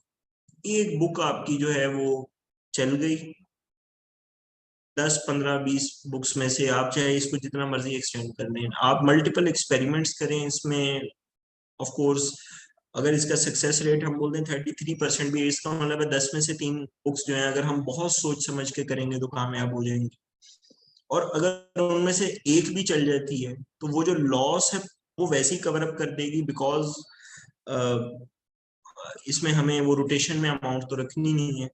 Speaker 1: एक बुक आपकी जो है वो चल गई, 10, 15, 20 बुक्स में से आप चाहे इसको जितना मर्जी एक्सटेंड कर लें, आप मल्टीपल एक्सपेरिमेंट्स करें इसमें, ऑफ कोर्स अगर इसका सक्सेस रेट हम बोल दें 33% भी, इसका मतलब है 10 में से 3 बुक्स जो है अगर हम बहुत सोच समझ के करेंगे तो कामयाब हो जाएंगे। और अगर उनमें से एक भी चल जाती है तो वो जो लॉस है वो वैसे ही कवर अप कर देगी, बिकॉज इसमें हमें वो रोटेशन में अमाउंट तो रखनी नहीं है,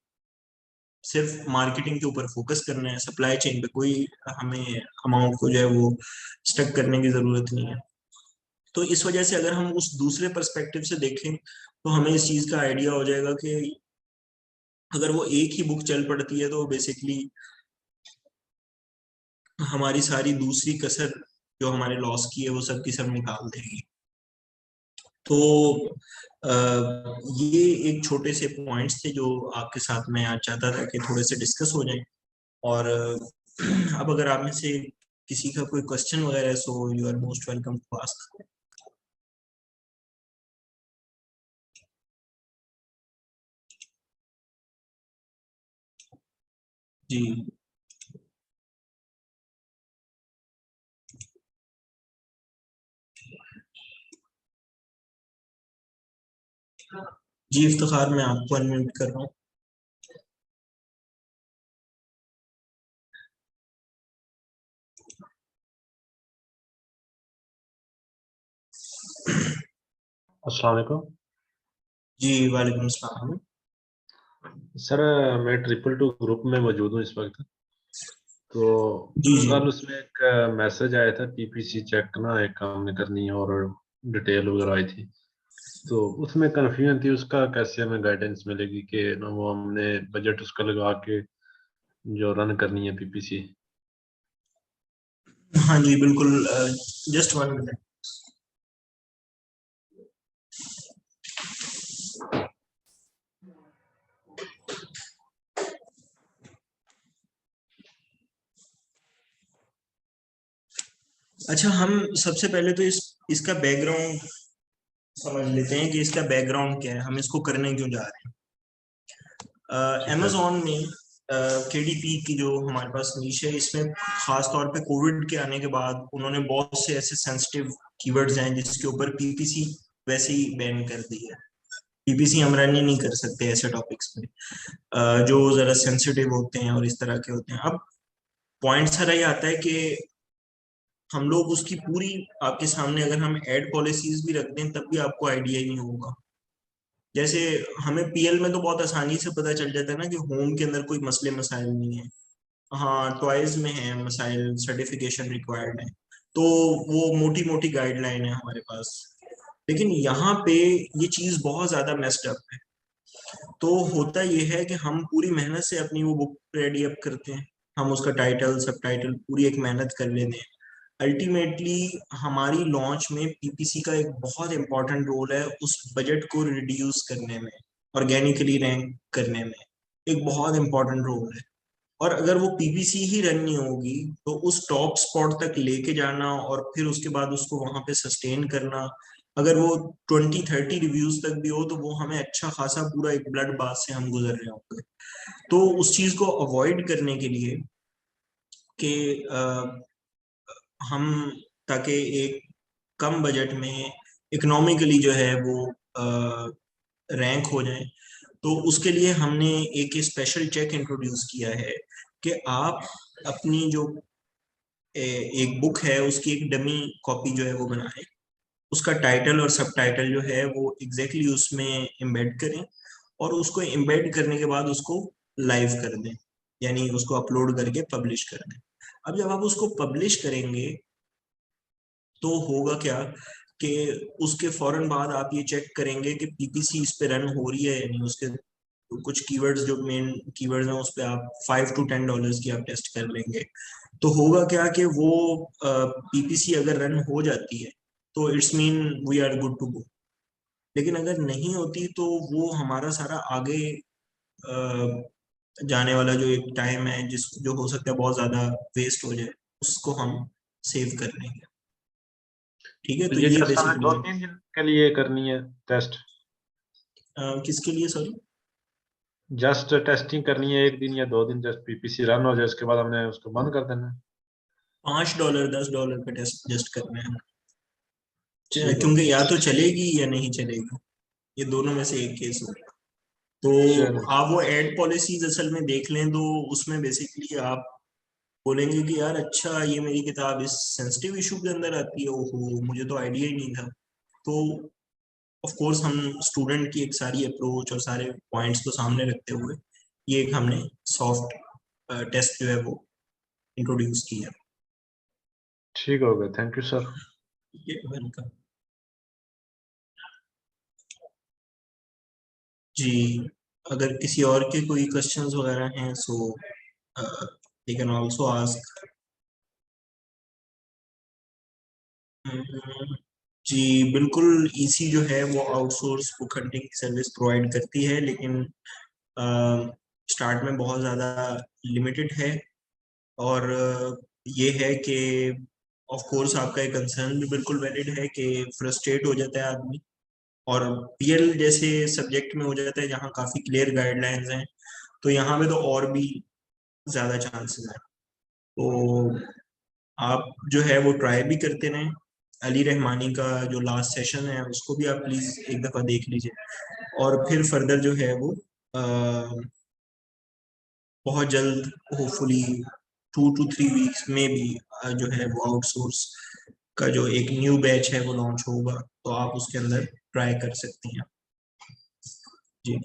Speaker 1: सिर्फ मार्केटिंग के ऊपर फोकस करना है, सप्लाई चेन पे कोई हमें अमाउंट को जो है वो स्टक करने की जरूरत नहीं है। तो इस वजह से अगर हम उस दूसरे पर्सपेक्टिव से देखें तो हमें इस चीज का आइडिया हो जाएगा कि अगर वो एक ही बुक चल पड़ती है तो बेसिकली हमारी सारी दूसरी कसर जो हमारे लॉस की है वो सब की सब निकाल देगी। तो ये एक छोटे से पॉइंट्स थे जो आपके साथ मैं आज चाहता था कि थोड़े से डिस्कस हो जाए। और अब अगर आप में से किसी का कोई क्वेश्चन वगैरह है so you are most welcome to ask. जी जी, इफ्तिखार मैं आपको अनम्यूट कर रहा हूँ।
Speaker 2: अस्सलाम वालेकुम
Speaker 1: जी वालेकुम सलाम।
Speaker 2: सर। मैं 222 ग्रुप में मौजूद हूँ इस वक्त। तो
Speaker 1: जी जी।
Speaker 2: कल उसमें एक मैसेज आया था, पीपीसी चेक ना एक हमने करनी है और डिटेल वगैरह आई थी। तो उसमें कन्फ्यूजन थी, उसका कैसे हमें गाइडेंस मिलेगी कि ना वो हमने बजट उसका लगा के जो रन करनी है पीपीसी।
Speaker 1: हाँ जी बिल्कुल, जस्ट 1 मिनट। अच्छा, हम सबसे पहले तो इसका बैकग्राउंड समझ लेते हैं कि इसका बैकग्राउंड क्या है, हम इसको करने क्यों जा रहे हैं।
Speaker 2: ठीक है।
Speaker 1: अमेजोन में केडीपी की जो हमारे पास नीश है, इसमें खास तौर पे कोविड के आने के बाद उन्होंने बहुत से ऐसे सेंसिटिव कीवर्ड्स हैं जिसके ऊपर पीपीसी वैसे ही बैन कर दी है। पीपीसी हम रन ही नहीं कर सकते ऐसे टॉपिक्स पे जो जरा सेंसिटिव होते हैं और इस तरह के होते हैं। अब पॉइंट सारा ये आता है कि हम लोग उसकी पूरी आपके सामने अगर हम एड पॉलिसीज भी रख दें तब भी आपको आइडिया ही नहीं होगा। जैसे हमें पीएल में तो बहुत आसानी से पता चल जाता है ना कि होम के अंदर कोई मसले मसाइल नहीं है। हाँ, टॉयज में है मसाइल, सर्टिफिकेशन रिक्वायर्ड है, तो वो मोटी मोटी गाइडलाइन है हमारे पास। लेकिन यहाँ पे ये चीज बहुत ज्यादा मेस्ड अप है। तो होता ये है कि हम पूरी मेहनत से अपनी वो बुक रेडी अप करते हैं, हम उसका टाइटल सब टाइटल पूरी एक मेहनत कर लेते हैं। अल्टीमेटली हमारी लॉन्च में पीपीसी का एक बहुत इंपॉर्टेंट रोल है उस बजट को रिड्यूस करने में, ऑर्गेनिकली रैंक करने में एक बहुत इंपॉर्टेंट रोल है। और अगर वो पीपीसी ही रन नहीं होगी तो उस टॉप स्पॉट तक लेके जाना और फिर उसके बाद उसको वहां पे सस्टेन करना, अगर वो 20-30 रिव्यूज तक भी हो तो वो हमें अच्छा खासा पूरा एक ब्लड बाथ से हम गुजर रहे होंगे। तो उस चीज को अवॉइड करने के लिए कि हम ताकि एक कम बजट में इकोनॉमिकली जो है वो रैंक हो जाए, तो उसके लिए हमने एक स्पेशल चेक इंट्रोड्यूस किया है कि आप अपनी जो एक बुक है उसकी एक डमी कॉपी जो है वो बनाएं, उसका टाइटल और सब टाइटल जो है वो एग्जैक्टली exactly उसमें एम्बेड करें, और उसको एम्बेड करने के बाद उसको लाइव कर दें, यानी उसको अपलोड करके पब्लिश कर दें। अब जब आप उसको पब्लिश करेंगे तो होगा क्या कि उसके फौरन बाद आप ये चेक करेंगे कि पीपीसी इस पे रन हो रही है या नहीं। उसके कुछ कीवर्ड्स जो मेन कीवर्ड्स हैं उस पे आप $5 to $10 की आप टेस्ट कर लेंगे। तो होगा क्या कि वो पीपीसी अगर रन हो जाती है तो it's mean we are good to go. लेकिन अगर नहीं होती तो वो हमारा सारा आगे जाने वाला जो एक टाइम है जिस जो हो सकता है बहुत ज्यादा वेस्ट हो जाए, उसको हम सेव कर लेंगे। ठीक है,
Speaker 2: तो
Speaker 1: तो
Speaker 2: ये
Speaker 1: ये
Speaker 2: जस्ट हमें
Speaker 1: बेसिकली
Speaker 2: 2-3 दिन के लिए करनी है टेस्ट?
Speaker 1: किसके लिए सॉरी?
Speaker 2: जस्ट टेस्टिंग करनी है 1 दिन या 2 दिन, जस्ट पीपीसी रन हो जाए उसके बाद हमने उसको बंद कर देना है?
Speaker 1: $5 $10 पे टेस्ट जस्ट करना है।
Speaker 2: ठीक है।
Speaker 1: क्योंकि या तो चलेगी या नहीं चलेगी, ये दोनों में से एक केस होगा। तो
Speaker 2: चलो।
Speaker 1: आप वो एड पॉलिसीज असल में देख लें तो उसमें बेसिकली आप बोलेंगे कि यार अच्छा ये मेरी किताब इस सेंसिटिव इशू के अंदर आती है, ओहो मुझे तो आइडिया ही नहीं था। तो ऑफ कोर्स हम स्टूडेंट की एक सारी अप्रोच और सारे पॉइंट्स को सामने रखते हुए ये एक हमने सॉफ्ट टेस्ट जो है वो इंट्रोड्यूस किया।
Speaker 2: ठीक हो गया, थैंक यू सर।
Speaker 1: ये वेलकम। जी, अगर किसी और के कोई क्वेश्चंस वगैरह हैं सो दे कैन आल्सो आस्क। जी बिल्कुल, ईसी जो है वो आउटसोर्स बुक हंटिंग की सर्विस प्रोवाइड करती है, लेकिन स्टार्ट में बहुत ज़्यादा लिमिटेड है। और ये है कि ऑफ कोर्स आपका एक कंसर्न भी बिल्कुल वैलिड है कि फ्रस्ट्रेट हो जाता है आदमी, और पीएल जैसे सब्जेक्ट में हो जाता है जहाँ काफ़ी क्लियर गाइडलाइंस हैं, तो यहाँ पे तो और भी ज़्यादा चांसेस हैं। तो आप जो है वो ट्राई भी करते रहें। अली रहमानी का जो लास्ट सेशन है उसको भी आप प्लीज एक दफा देख लीजिए, और फिर फर्दर जो है वो बहुत जल्द होपफुली 2 to 3 वीक्स में भी जो है वो आउटसोर्स का जो एक न्यू बैच है वो लॉन्च होगा, तो आप उसके अंदर ट्राई कर सकती हैं। जी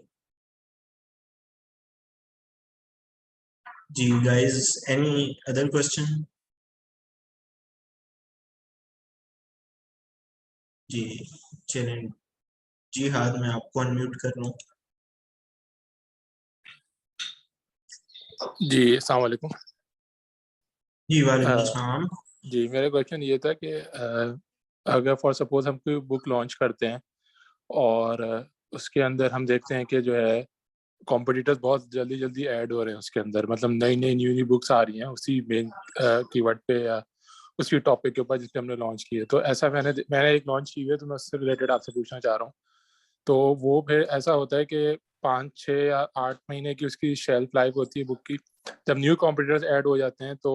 Speaker 1: जी गाइस, एनी अदर क्वेश्चन? जी चलें, जी हाँ मैं आपको अनम्यूट कर रहा हूँ।
Speaker 3: जी अस्सलाम वालेकुम।
Speaker 1: जी वालेकुम सलाम।
Speaker 3: जी मेरा क्वेश्चन ये था कि अगर फॉर सपोज हम कोई बुक लॉन्च करते हैं और उसके अंदर हम देखते हैं कि जो है कॉम्पिटिटर्स बहुत जल्दी जल्दी ऐड हो रहे हैं उसके अंदर, मतलब नई नई न्यू न्यू बुक्स आ रही हैं उसी मेन कीवर्ड पे या उसी टॉपिक के ऊपर जिस पे हमने लॉन्च किए। तो ऐसा मैंने एक लॉन्च की हुई है, तो मैं उससे रिलेटेड आपसे पूछना चाह रहा हूँ। तो वो फिर ऐसा होता है कि 5, 6 या 8 महीने की उसकी शेल्फ लाइफ होती है बुक की। जब न्यू कॉम्पिटिटर्स ऐड हो जाते हैं तो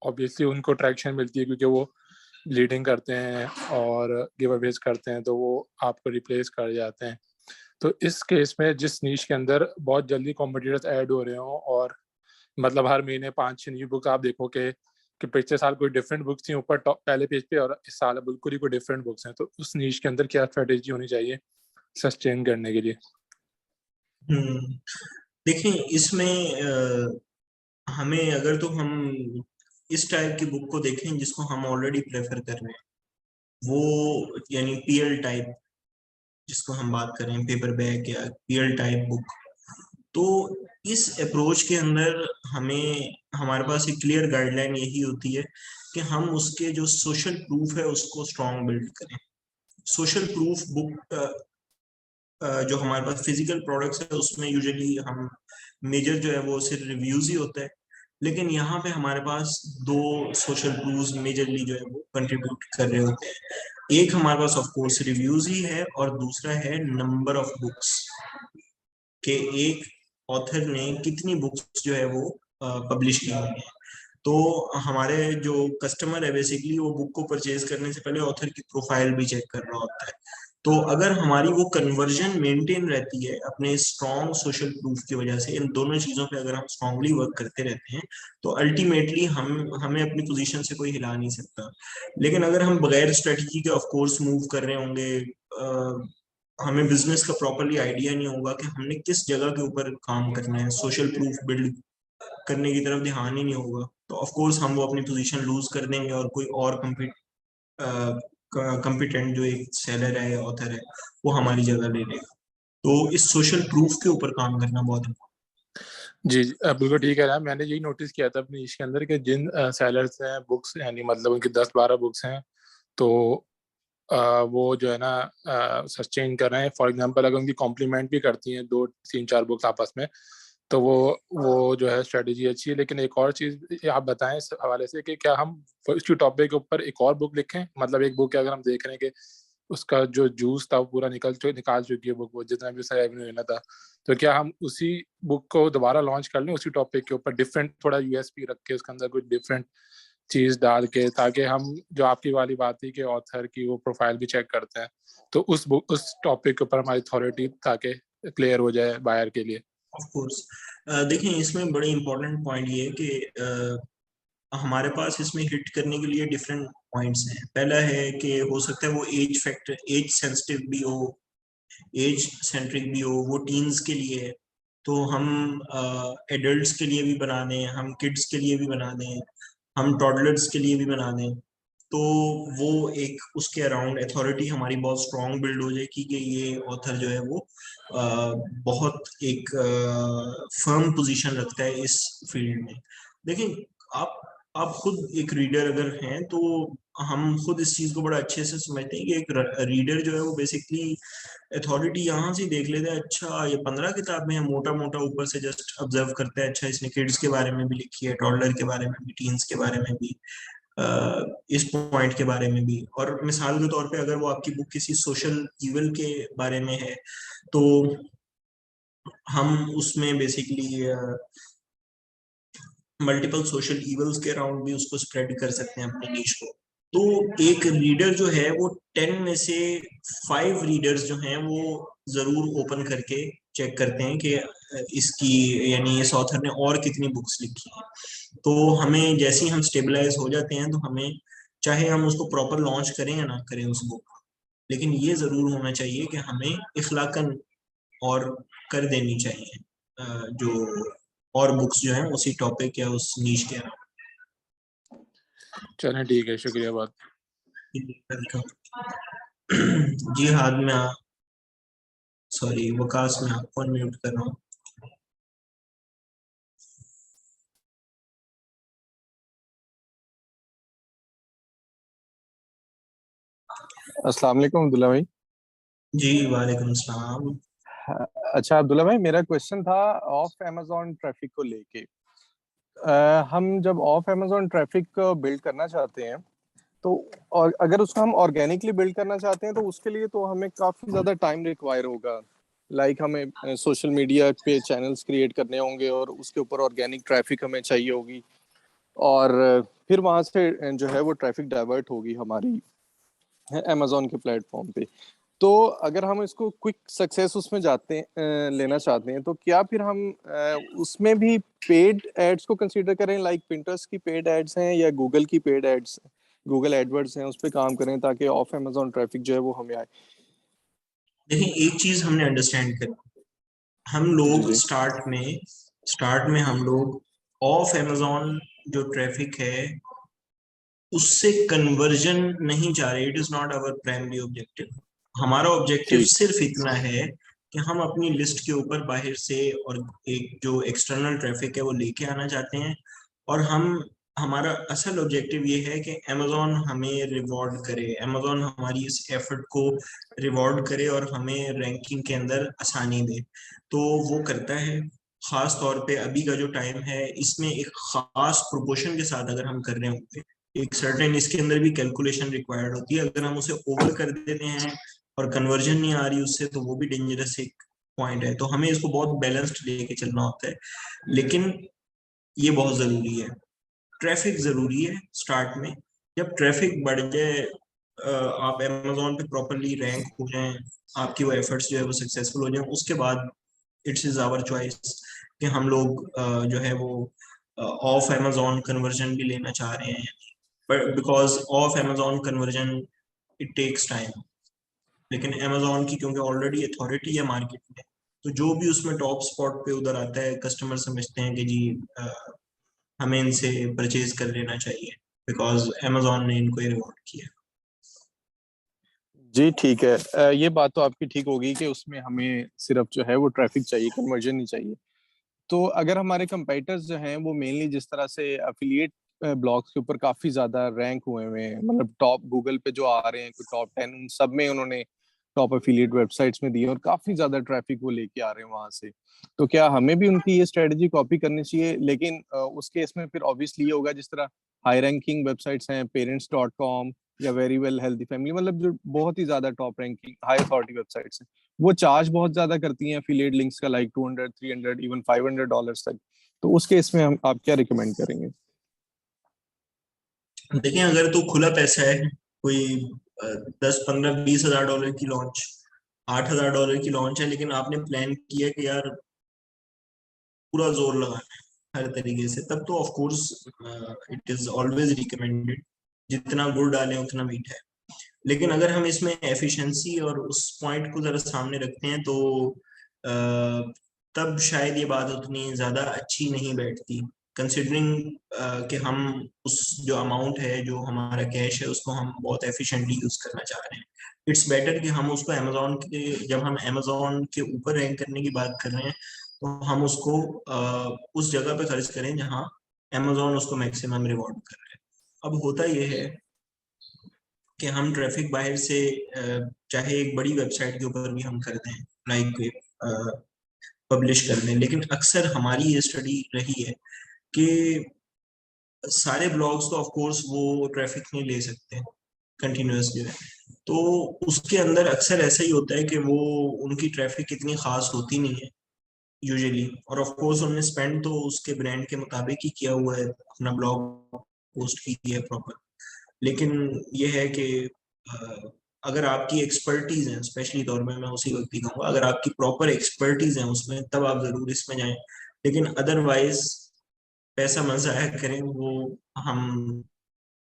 Speaker 3: ऑब्वियसली उनको ट्रैक्शन मिलती है, क्योंकि वो लीडिंग करते हैं और गिव अवेज करते हैं, तो वो आपको रिप्लेस कर जाते हैं। तो इस केस में जिस नीश के अंदर बहुत जल्दी कॉम्पिटिटर्स ऐड हो रहे हो, और मतलब हर महीने 5-6 न्यू बुक आप देखो कि पिछले साल कोई डिफरेंट बुक्स थी ऊपर टॉप पहले पेज पे, और इस साल बिल्कुल ही कोई डिफरेंट बुक्स हैं, तो उस नीश के अंदर क्या स्ट्रेटेजी होनी चाहिए सस्टेन करने के लिए?
Speaker 1: देखिए इसमें हमें अगर तो हम इस टाइप की बुक को देखें जिसको हम ऑलरेडी प्रेफर कर रहे हैं, वो यानी पीएल टाइप जिसको हम बात करें, पेपर बैग या पीएल टाइप बुक, तो इस अप्रोच के अंदर हमें हमारे पास एक क्लियर गाइडलाइन यही होती है कि हम उसके जो सोशल प्रूफ है उसको स्ट्रॉन्ग बिल्ड करें। सोशल प्रूफ बुक जो हमारे पास फिजिकल प्रोडक्ट्स है उसमें यूजुअली हम मेजर जो है वो सिर्फ रिव्यूज ही होता है, लेकिन यहाँ पे हमारे पास दो सोशल प्रूफ्स मेजरली जो है वो कंट्रीब्यूट कर रहे होते हैं। एक हमारे पास ऑफ कोर्स रिव्यूज ही है और दूसरा है नंबर ऑफ बुक्स, के एक ऑथर ने कितनी बुक्स जो है वो पब्लिश की हुई है। तो हमारे जो कस्टमर है बेसिकली वो बुक को परचेज करने से पहले ऑथर की प्रोफाइल भी चेक कर रहा होता है। तो अगर हमारी वो कन्वर्जन मेंटेन रहती है अपने स्ट्रॉन्ग सोशल प्रूफ की वजह से, इन दोनों चीजों पे अगर हम स्ट्रांगली वर्क करते रहते हैं तो अल्टीमेटली हम हमें अपनी पोजीशन से कोई हिला नहीं सकता। लेकिन अगर हम बगैर स्ट्रेटजी के ऑफ कोर्स मूव कर रहे होंगे, हमें बिजनेस का प्रॉपरली आइडिया नहीं होगा कि हमने किस जगह के ऊपर काम करना है, सोशल प्रूफ बिल्ड करने की तरफ ध्यान ही नहीं होगा, तो ऑफ कोर्स हम वो अपनी पोजीशन लूज कर देंगे और कोई और कम्पिटेंट जो एक सेलर है या ऑथर है वो हमारी जगह ले लेगा। तो इस सोशल प्रूफ के ऊपर काम करना बहुत इम्पोर्टेंट।
Speaker 3: जी, बिल्कुल ठीक है। मैंने यही नोटिस किया था अपने इसके अंदर कि जिन सेलर्स हैं बुक्स, यानी मतलब उनकी 10-12 बुक्स हैं, तो वो जो है ना सस्टेन कर रहे हैं। फॉर एग्जांपल अगर उनकी कॉम्प्लीमेंट भी करती हैं 2-3-4 बुक्स आपस में, तो वो जो है स्ट्रेटेजी अच्छी है। लेकिन एक और चीज़ आप बताएं इस हवाले से कि क्या हम इस टॉपिक के ऊपर एक और बुक लिखें? मतलब एक बुक अगर हम देख रहे हैं कि उसका जो जूस था वो पूरा निकाल चुकी है बुक, वो जितना भी उसका रेवेन्यू लेना था, तो क्या हम उसी बुक को दोबारा लॉन्च कर लें उसी टॉपिक के ऊपर, डिफरेंट थोड़ा यूएसपी रख के उसके अंदर कुछ डिफरेंट चीज डाल के, ताकि हम जो आपकी वाली बात थी कि ऑथर की वो प्रोफाइल भी चेक करते हैं, तो उस टॉपिक के ऊपर हमारी अथॉरिटी ताकि क्लियर हो जाए बायर के लिए?
Speaker 1: ऑफ कोर्स देखिए इसमें बड़े इंपॉर्टेंट पॉइंट ये है कि हमारे पास इसमें हिट करने के लिए डिफरेंट पॉइंट्स हैं। पहला है कि हो सकता है वो एज फैक्टर, एज सेंसिटिव भी हो, एज सेंट्रिक भी हो, वो टीन्स के लिए है, तो हम एडल्ट्स के लिए भी बना दें, हम किड्स के लिए भी बना दें, हम टॉडलर्स के लिए भी बना दें, तो वो एक उसके अराउंड अथॉरिटी हमारी बहुत स्ट्रांग बिल्ड हो जाएगी कि ये ऑथर जो है वो बहुत एक फर्म पोजीशन रखता है इस फील्ड में। देखिए आप खुद एक रीडर अगर हैं तो हम खुद इस चीज को बड़ा अच्छे से समझते हैं कि एक रीडर जो है वो बेसिकली अथॉरिटी यहाँ से देख लेता है, अच्छा ये 15 किताबें हैं, मोटा मोटा ऊपर से जस्ट ऑब्जर्व करता है, अच्छा इसने किड्स के बारे में भी लिखी है, टॉडलर के बारे में भी, टीन्स के बारे में भी, इस पॉइंट के बारे में भी। और मिसाल के तौर पे अगर वो आपकी बुक किसी सोशल इवल के बारे में है तो हम उसमें बेसिकली मल्टीपल सोशल इवल्स के अराउंड भी उसको स्प्रेड कर सकते हैं अपनी नीश को। तो एक रीडर जो है वो 10 में से 5 रीडर्स जो हैं वो जरूर ओपन करके चेक करते हैं कि इसकी यानी इस ऑथर ने और कितनी बुक्स लिखी हैं। तो हमें जैसे ही हम स्टेबलाइज हो जाते हैं तो हमें चाहे हम उसको प्रॉपर लॉन्च करें या ना करें उस बुक को, लेकिन ये जरूर होना चाहिए कि हमें इखलाकन और कर देनी चाहिए जो और बुक्स जो हैं उसी टॉपिक या उस नीश के अराउंड।
Speaker 3: चलें ठीक है, शुक्रिया बहुत।
Speaker 1: जी हाथ में सॉरी वकास में आपको अनम्यूट कर रहा हूँ।
Speaker 4: अस्सलाम वालेकुम अब्दुल्ला भाई।
Speaker 1: जी वालेकुम सलाम।
Speaker 4: अच्छा अब्दुल्ला भाई, मेरा क्वेश्चन था ऑफ अमेज़न ट्रैफिक को लेके। हम जब ऑफ अमेज़न ट्रैफिक को बिल्ड करना चाहते हैं तो और अगर उसको हम ऑर्गेनिकली बिल्ड करना चाहते हैं तो उसके लिए तो हमें काफी ज्यादा टाइम रिक्वायर होगा। लाइक हमें सोशल मीडिया पे चैनल्स क्रिएट करने होंगे और उसके ऊपर ऑर्गेनिक ट्रैफिक हमें चाहिए होगी, और फिर वहां से जो है वो ट्रैफिक डाइवर्ट होगी हमारी अमेजोन के प्लेटफॉर्म पे। तो अगर हम इसको क्विक सक्सेस उसमें जाते हैं लेना चाहते हैं, तो क्या फिर हम उसमें भी पेड एड्स को कंसीडर करें, लाइक पिंटरेस्ट की पेड एड्स हैं या गूगल की पेड एड्स, गूगल एडवर्ड्स हैं, उस पर काम करें ताकि ऑफ अमेजोन ट्रैफिक जो है वो हमें आए?
Speaker 1: देखिए, एक चीज हमने अंडरस्टैंड करी, हम
Speaker 4: जी
Speaker 1: लोग
Speaker 4: जी।
Speaker 1: स्टार्ट में हम लोग ऑफ अमेजोन जो ट्रैफिक है उससे कन्वर्जन नहीं चाह रहे। It is not our primary objective. हमारा ऑब्जेक्टिव
Speaker 4: ठीक।
Speaker 1: सिर्फ इतना है कि हम अपनी लिस्ट के ऊपर बाहर से और एक जो एक्सटर्नल ट्रैफिक है वो लेके आना चाहते हैं, और हमारा असल ऑब्जेक्टिव ये है कि अमेजोन हमें रिवॉर्ड करे, अमेजोन हमारी इस एफर्ट को रिवॉर्ड करे और हमें रैंकिंग के अंदर आसानी दे। तो वो करता है। खास तौर पे अभी का जो टाइम है इसमें एक खास प्रोपोर्शन के साथ अगर हम कर रहे होंगे, एक सर्टेन इसके अंदर भी कैलकुलेशन रिक्वायर्ड होती है। अगर हम उसे ओवर कर देते हैं और कन्वर्जन नहीं आ रही उससे, तो वो भी डेंजरस एक पॉइंट है। तो हमें इसको बहुत बैलेंस्ड लेके चलना होता है, लेकिन ये बहुत जरूरी है। ट्रैफिक जरूरी है स्टार्ट में। जब ट्रैफिक बढ़ जाए, आप अमेजोन पे प्रॉपरली रैंक हो जाएं, आपकी वो एफर्ट्स जो है वो सक्सेसफुल हो जाए, उसके बाद इट्स इज आवर चॉइस कि हम लोग जो है वो ऑफ अमेजोन कन्वर्जन भी लेना चाह रहे हैं। But because of Amazon conversion it takes time, लेकिन अमेजोन की क्योंकि ऑलरेडी अथॉरिटी है मार्केट में, तो जो भी उसमें टॉप स्पॉट पे उधर आता है कस्टमर समझते हैं कि जी हमें इनसे परचेज कर लेना चाहिए, बिकॉज अमेजोन ने इनको रिवॉर्ड किया।
Speaker 4: जी ठीक है, ये बात तो आपकी ठीक होगी कि उसमें हमें सिर्फ जो है वो ट्रैफिक चाहिए, कन्वर्जन नहीं चाहिए। तो अगर हमारे कंपेटिटर्स जो हैं वो मेनली जिस तरह से अफिलिएट ब्लॉग्स के ऊपर काफी ज्यादा रैंक हुए हुए हैं, मतलब टॉप गूगल पे जो आ रहे हैं टॉप 10 उन सब में उन्होंने टॉप अफिलिएट वेबसाइट्स में दिए और काफी ज्यादा ट्रैफिक वो लेके आ रहे हैं वहां से, तो क्या हमें भी उनकी ये स्ट्रेटजी कॉपी करनी चाहिए? लेकिन उस केस में फिर ऑब्वियसली ये होगा जिस तरह हाई रैंकिंग वेबसाइट्स हैं पेरेंट्स.com या वेरी वेल हेल्दी फैमिली, मतलब जो बहुत ही ज्यादा top ranking high authority websites हैं, वो चार्ज बहुत ज्यादा करती हैं एफिलिएट लिंक्स का, लाइक 200 300 इवन $500 तक। तो उस केस में हम आप क्या रिकमेंड करेंगे?
Speaker 1: देखिए, अगर तो खुला पैसा है, कोई 10 15 20 हजार डॉलर की लॉन्च, $8,000 की लॉन्च है, लेकिन आपने प्लान किया कि यार पूरा जोर लगाना है हर तरीके से, तब तो of course it is always recommended, जितना गुड़ डालें उतना मीठा है। लेकिन अगर हम इसमें एफिशिएंसी और उस पॉइंट को जरा सामने रखते हैं, तो तब शायद ये बात उतनी ज्यादा अच्छी नहीं बैठती, कंसिडरिंग कि हम उस जो अमाउंट है, जो हमारा कैश है, उसको हम बहुत एफिशिएंटली यूज करना चाह रहे हैं। इट्स बेटर कि हम उसको अमेजोन के, जब हम अमेजोन के ऊपर रैंक करने की बात कर रहे हैं, तो हम उसको उस जगह पे खर्च करें जहां अमेजोन उसको मैक्सिमम रिवॉर्ड कर रहे हैं। अब होता यह है कि हम ट्रैफिक बाहर से चाहे एक बड़ी वेबसाइट के ऊपर भी हम कर दें, लाइक पब्लिश कर दें, लेकिन अक्सर हमारी ये स्टडी रही है कि सारे ब्लॉग्स तो ऑफ कोर्स वो ट्रैफिक नहीं ले सकते कंटिन्यूसली। तो उसके अंदर अक्सर ऐसा ही होता है कि वो उनकी ट्रैफिक इतनी खास होती नहीं है यूजुअली, और ऑफ कोर्स उन्होंने स्पेंड तो उसके ब्रांड के मुताबिक ही किया हुआ है, अपना ब्लॉग पोस्ट की है प्रॉपर। लेकिन ये है कि अगर आपकी एक्सपर्टीज है, स्पेशली तौर पे मैं उसी वक्त ही कहूँगा, अगर आपकी प्रॉपर एक्सपर्टीज है उसमें, तब आप जरूर इसमें जाएं। लेकिन अदरवाइज पैसा मत जाया करें, वो हम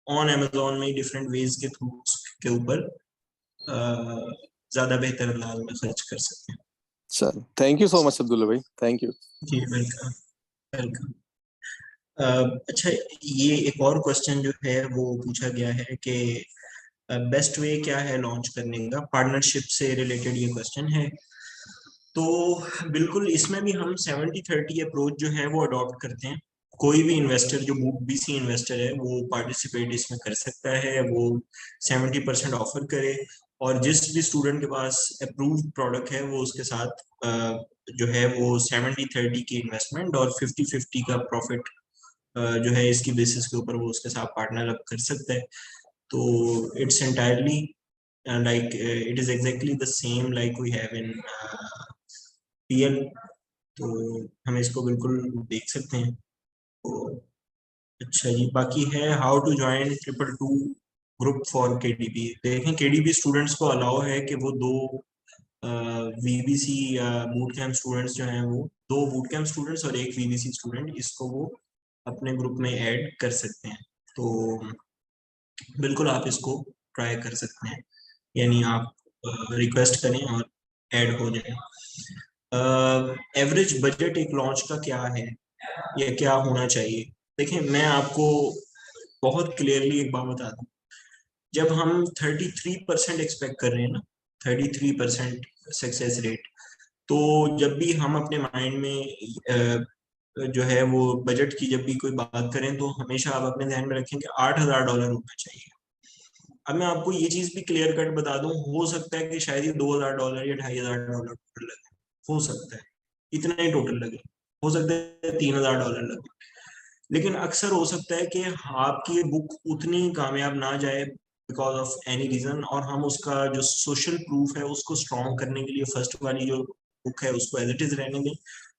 Speaker 1: ऑन अमेजोन में डिफरेंट वेज के थ्रू के ऊपर ज्यादा बेहतर अंदाज में खर्च कर सकते हैं।
Speaker 4: चल, thank you so much Abdullah भाई, थैंक यू।
Speaker 1: जी वेलकम, वेलकम। अच्छा, ये एक और क्वेश्चन जो है वो पूछा गया है कि बेस्ट वे क्या है लॉन्च करने का, पार्टनरशिप से रिलेटेड ये क्वेश्चन है। तो बिल्कुल इसमें भी हम 70-30 अप्रोच जो है वो अडॉप्ट करते हैं। कोई भी इन्वेस्टर जो बीसी इन्वेस्टर है वो पार्टिसिपेट इसमें कर सकता है, वो 70% ऑफर करे, और जिस भी स्टूडेंट के पास अप्रूव्ड प्रोडक्ट है वो उसके साथ जो है वो 70-30 की इन्वेस्टमेंट और 50-50 का प्रॉफिट जो है इसकी बेसिस के ऊपर वो उसके साथ पार्टनर अप कर सकता है। तो it's entirely like it is exactly the same like we have in PL, तो हम इसको बिल्कुल देख सकते हैं। तो अच्छा जी, बाकी है how to join 222 group for KDP। देखें KDP स्टूडेंट्स को अलाउ है कि वो 2 VBC या बूट कैंप स्टूडेंट्स जो हैं, वो 2 बूट कैंप स्टूडेंट्स और 1 VBC स्टूडेंट, इसको वो अपने ग्रुप में ऐड कर सकते हैं। तो बिल्कुल आप इसको ट्राई कर सकते हैं, यानी आप रिक्वेस्ट करें और ऐड हो जाए। एवरेज बजट एक लॉन्च का क्या है या क्या होना चाहिए? देखिए मैं आपको बहुत क्लियरली एक बात बता दूं, जब हम 33% एक्सपेक्ट कर रहे हैं ना, 33% सक्सेस रेट, तो जब भी हम अपने माइंड में जो है वो बजट की जब भी कोई बात करें, तो हमेशा आप अपने ध्यान में रखें कि $8,000 होना चाहिए। अब मैं आपको ये चीज भी क्लियर कट बता दूं, हो सकता है कि शायद ये $2,000 या $2,500 टोटल लगे, हो सकता है इतना ही टोटल लगे, हो सकता है $3,000 लगे, लेकिन अक्सर हो सकता है कि आपकी ये बुक उतनी कामयाब ना जाए बिकॉज ऑफ एनी रीजन, और हम उसका जो सोशल प्रूफ है उसको स्ट्रॉन्ग करने के लिए फर्स्ट वाली जो बुक है उसको एज इट इज रहने दें,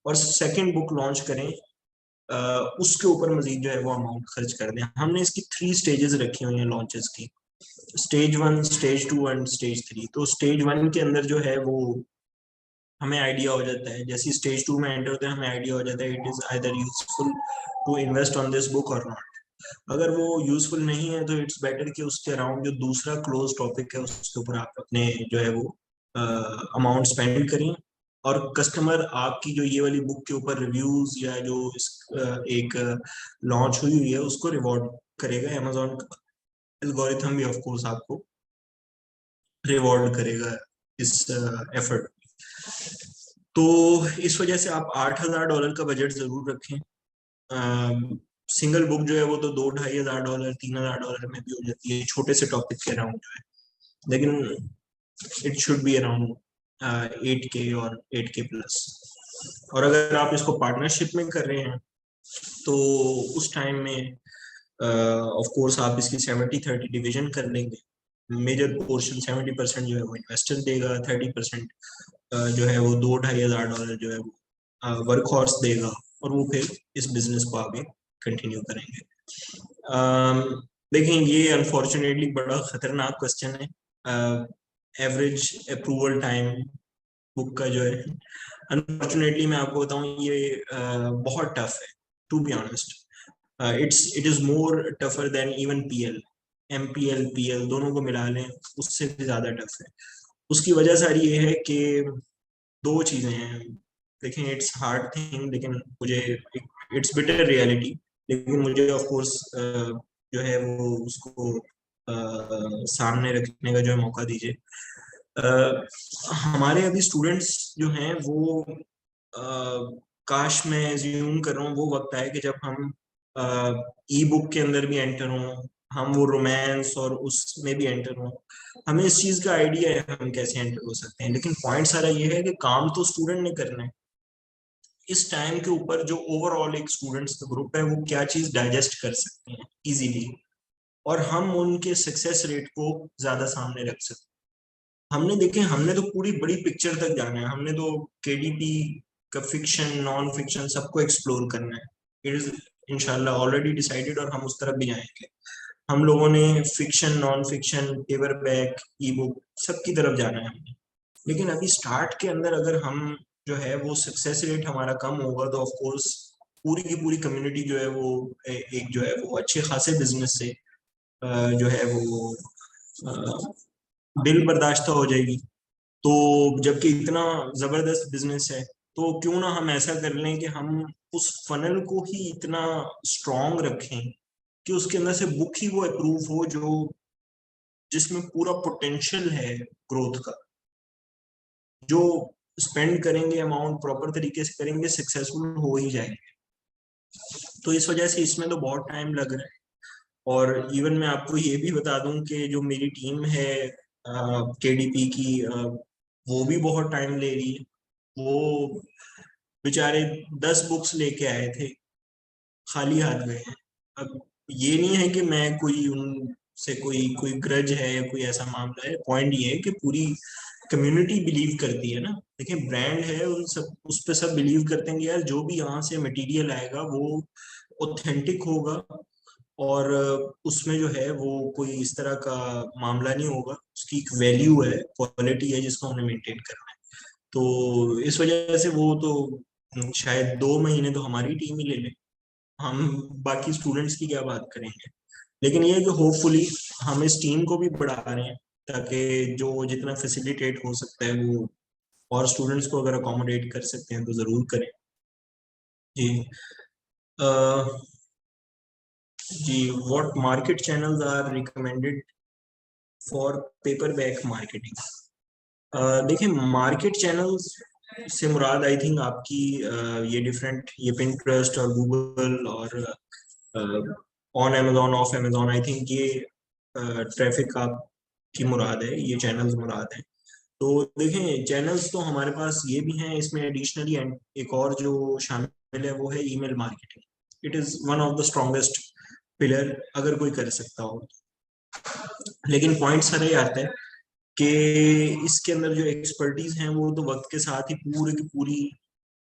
Speaker 1: और सेकंड बुक लॉन्च करें, उसके ऊपर मजीद जो है वो अमाउंट खर्च कर दें। हमने इसकी 3 स्टेजेस रखी हुई हैं लॉन्चेस की, स्टेज 1, स्टेज 2 एंड स्टेज 3। तो स्टेज 1 के अंदर जो है वो हमें आइडिया हो जाता है, जैसे स्टेज 2 में एंटर होते हैं हमें आइडिया हो जाता है it is either useful to invest on this book और नॉट। अगर वो यूजफुल नहीं है तो इट्स बेटर कि उसके अराउंड जो दूसरा क्लोज टॉपिक है उसके ऊपर आप अपने जो है वो अमाउंट स्पेंड करें, और कस्टमर आपकी जो ये वाली बुक के ऊपर रिव्यूज या जो एक लॉन्च हुई हुई है उसको रिवॉर्ड करेगा। अमेजोन एल्गोरिथम भी ऑफ कोर्स आपको रिवॉर्ड करेगा इस एफर्ट। तो इस वजह से आप $8,000 का बजट जरूर रखें। सिंगल बुक जो है वो तो $2,500 $3,000 में भी हो जाती है छोटे से टॉपिक के अराउंड जो है, लेकिन it should be around 8K और 8K प्लस। और अगर आप इसको पार्टनरशिप में कर रहे हैं तो उस टाइम में ऑफ कोर्स आप इसकी 70-30 डिवीजन कर लेंगे। मेजर पोर्शन 70% जो है वो इन्वेस्टर देगा, 30% जो है वो $2,500 जो है वो वर्क हॉर्स देगा, और वो फिर इस बिजनेस को आगे कंटिन्यू करेंगे। देखें ये अनफॉर्चुनेटली बड़ा खतरनाक क्वेश्चन है। एवरेज अप्रूवल टाइम बुक का जो है, अनफॉर्चुनेटली मैं आपको बताऊं ये बहुत टफ है to be honest. It is more tougher than even PL, MPL PL दोनों को मिला लें उससे भी ज्यादा टफ है। उसकी वजह सारी ये है कि 2 चीजें हैं। देखें इट्स हार्ड थिंग, लेकिन मुझे इट्स बिटर रियलिटी, लेकिन मुझे ऑफ कोर्स जो है वो उसको सामने रखने का जो है मौका दीजिए। हमारे अभी स्टूडेंट्स जो हैं वो काश मैं एज्यूम कर रहा हूँ वो वक्त आए कि जब हम ई बुक के अंदर भी एंटर हों, हम वो रोमांस और उसमें भी एंटर हों। हमें इस चीज का आइडिया है हम कैसे एंटर हो सकते हैं, लेकिन पॉइंट सारा ये है कि काम तो स्टूडेंट ने करना है। इस टाइम के ऊपर जो ओवरऑल एक स्टूडेंट्स का ग्रुप है वो क्या चीज डाइजेस्ट कर सकते हैं इजीली, और हम उनके सक्सेस रेट को ज्यादा सामने रख सकते हैं। हमने तो पूरी बड़ी पिक्चर तक जाना है, हमने तो KDP का फिक्शन नॉन फिक्शन सबको एक्सप्लोर करना है। इट इज इंशाल्लाह ऑलरेडी डिसाइडेड, और हम उस तरफ भी जाएंगे। हम लोगों ने fiction non fiction paper back E book सबकी तरफ जाना है हमने, लेकिन अभी स्टार्ट के अंदर अगर हम जो है वो सक्सेस रेट हमारा कम होगा तो ऑफ कोर्स पूरी की पूरी कम्युनिटी जो है वो एक जो है वो अच्छे खासे बिजनेस से जो है वो दिल बर्दाश्त हो जाएगी। तो जबकि इतना जबरदस्त बिजनेस है, तो क्यों ना हम ऐसा कर लें कि हम उस फनल को ही इतना स्ट्रॉन्ग रखें कि उसके अंदर से बुक ही वो अप्रूव हो जो जिसमें पूरा पोटेंशियल है ग्रोथ का। जो स्पेंड करेंगे अमाउंट प्रॉपर तरीके से करेंगे सक्सेसफुल हो ही जाएंगे। तो इस वजह से इसमें तो बहुत टाइम लग रहा है। और इवन मैं आपको ये भी बता दूं कि जो मेरी टीम है KDP की, वो भी बहुत टाइम ले रही है। वो बेचारे 10 बुक्स लेके आए थे, खाली हाथ गए हैं। अब ये नहीं है कि मैं कोई से कोई ग्रज है या कोई ऐसा मामला है। पॉइंट ये है कि पूरी कम्युनिटी बिलीव करती है ना। देखिए ब्रांड है, उन सब उस पे सब बिलीव करते हैं कि यार जो भी यहाँ से मटेरियल आएगा वो ऑथेंटिक होगा, और उसमें जो है वो कोई इस तरह का मामला नहीं होगा, उसकी एक वैल्यू है, क्वालिटी है जिसको हमने मेंटेन करना है। तो इस वजह से वो तो शायद 2 महीने तो हमारी टीम ही ले ले, हम बाकी स्टूडेंट्स की क्या बात करेंगे। लेकिन ये है कि होपफुली हम इस टीम को भी बढ़ा रहे हैं ताकि जो जितना फैसिलिटेट हो सकता है वो, और स्टूडेंट्स को अगर अकोमोडेट कर सकते हैं तो जरूर करें। जी जी, what market channels are recommended for paper back marketing? देखिए मार्केट चैनल्स से मुराद आई थिंक आपकी ये डिफरेंट, ये पिंटरेस्ट और गूगल और on Amazon of Amazon, I think ये ट्रैफिक आपकी मुराद है, ये चैनल्स मुराद हैं। तो देखें चैनल्स तो हमारे पास ये भी हैं, इसमें एडिशनली एक और जो शामिल है वो है email marketing. It is one of the strongest pillar अगर कोई कर सकता हो। लेकिन पॉइंट सारा ये आता है कि इसके अंदर जो एक्सपर्टीज हैं वो तो वक्त के साथ ही पूरी की पूरी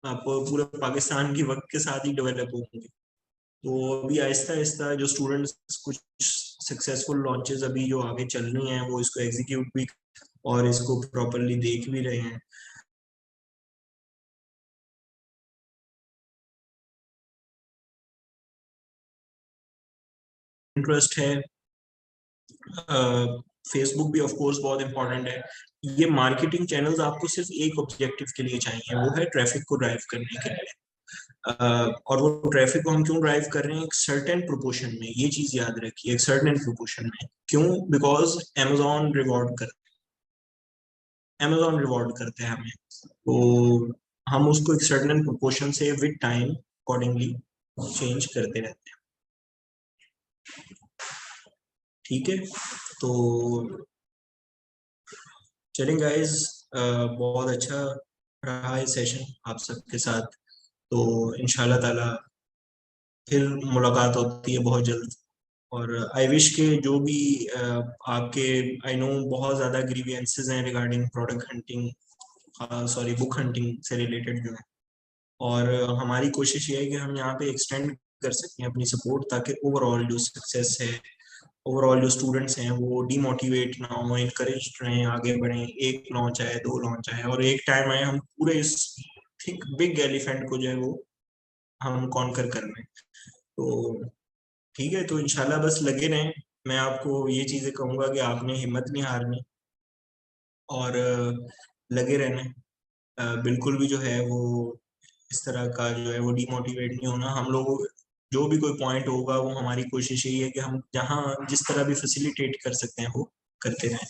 Speaker 1: आप पूरे पाकिस्तान की वक्त के साथ ही डेवलप होंगे। तो अभी आहिस्ता आहिस्ता जो स्टूडेंट्स कुछ सक्सेसफुल लॉन्चेस अभी जो आगे चल रही हैं वो इसको एग्जीक्यूट भी और इसको प्रॉपरली देख भी रहे हैं। इंटरेस्ट है, फेसबुक भी ऑफ कोर्स बहुत इंपॉर्टेंट है। ये मार्केटिंग चैनल्स आपको सिर्फ एक ऑब्जेक्टिव के लिए चाहिए, वो है ट्रैफिक को ड्राइव करने के लिए। और वो ट्रैफिक को हम क्यों ड्राइव कर रहे हैं, एक सर्टेन प्रोपोर्शन में, ये चीज याद रखिए, एक सर्टेन प्रोपोर्शन में। क्यों? बिकॉज अमेजोन रिवॉर्ड करते हैं हमें, तो हम उसको एक सर्टेन प्रोपोर्शन से विद टाइम अकॉर्डिंगली चेंज करते रहते हैं। ठीक है, तो चलें गाइस, बहुत अच्छा रहा ये सेशन आप सबके साथ। तो इंशाल्लाह ताला फिर मुलाकात होती है बहुत जल्द। और आई विश के जो भी आपके, आई नो बहुत ज़्यादा ग्रीवियंसेस हैं regarding product hunting, sorry book hunting से रिलेटेड जो है, और हमारी कोशिश ये है कि हम यहाँ पे एक्सटेंड कर सकें अपनी सपोर्ट, ताकि ओवरऑल जो सक्सेस है, ओवरऑल जो स्टूडेंट्स हैं वो डीमोटिवेट ना हो, इनकरेज रहें, आगे बढ़ें। एक लॉन्च आए, 2 लॉन्च आए, और एक टाइम आए हम पूरे इस थिक बिग एलिफेंट को जो है वो हम कॉन्कर कर लें। तो ठीक है, तो इंशाल्लाह बस लगे रहें। मैं आपको ये चीज़ें कहूँगा कि आपने हिम्मत नहीं हारनी और लगे रहना, बिल्कुल भी जो है वो इस तरह का जो है वो डीमोटिवेट नहीं होना। हम लोग जो भी कोई पॉइंट होगा वो हमारी कोशिश यही है कि हम जहाँ जिस तरह भी फैसिलिटेट कर सकते हैं वो करते रहें।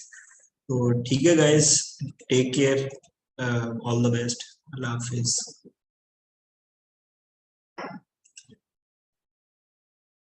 Speaker 1: तो ठीक है guys, take care, all the best, अल्लाह हाफिज।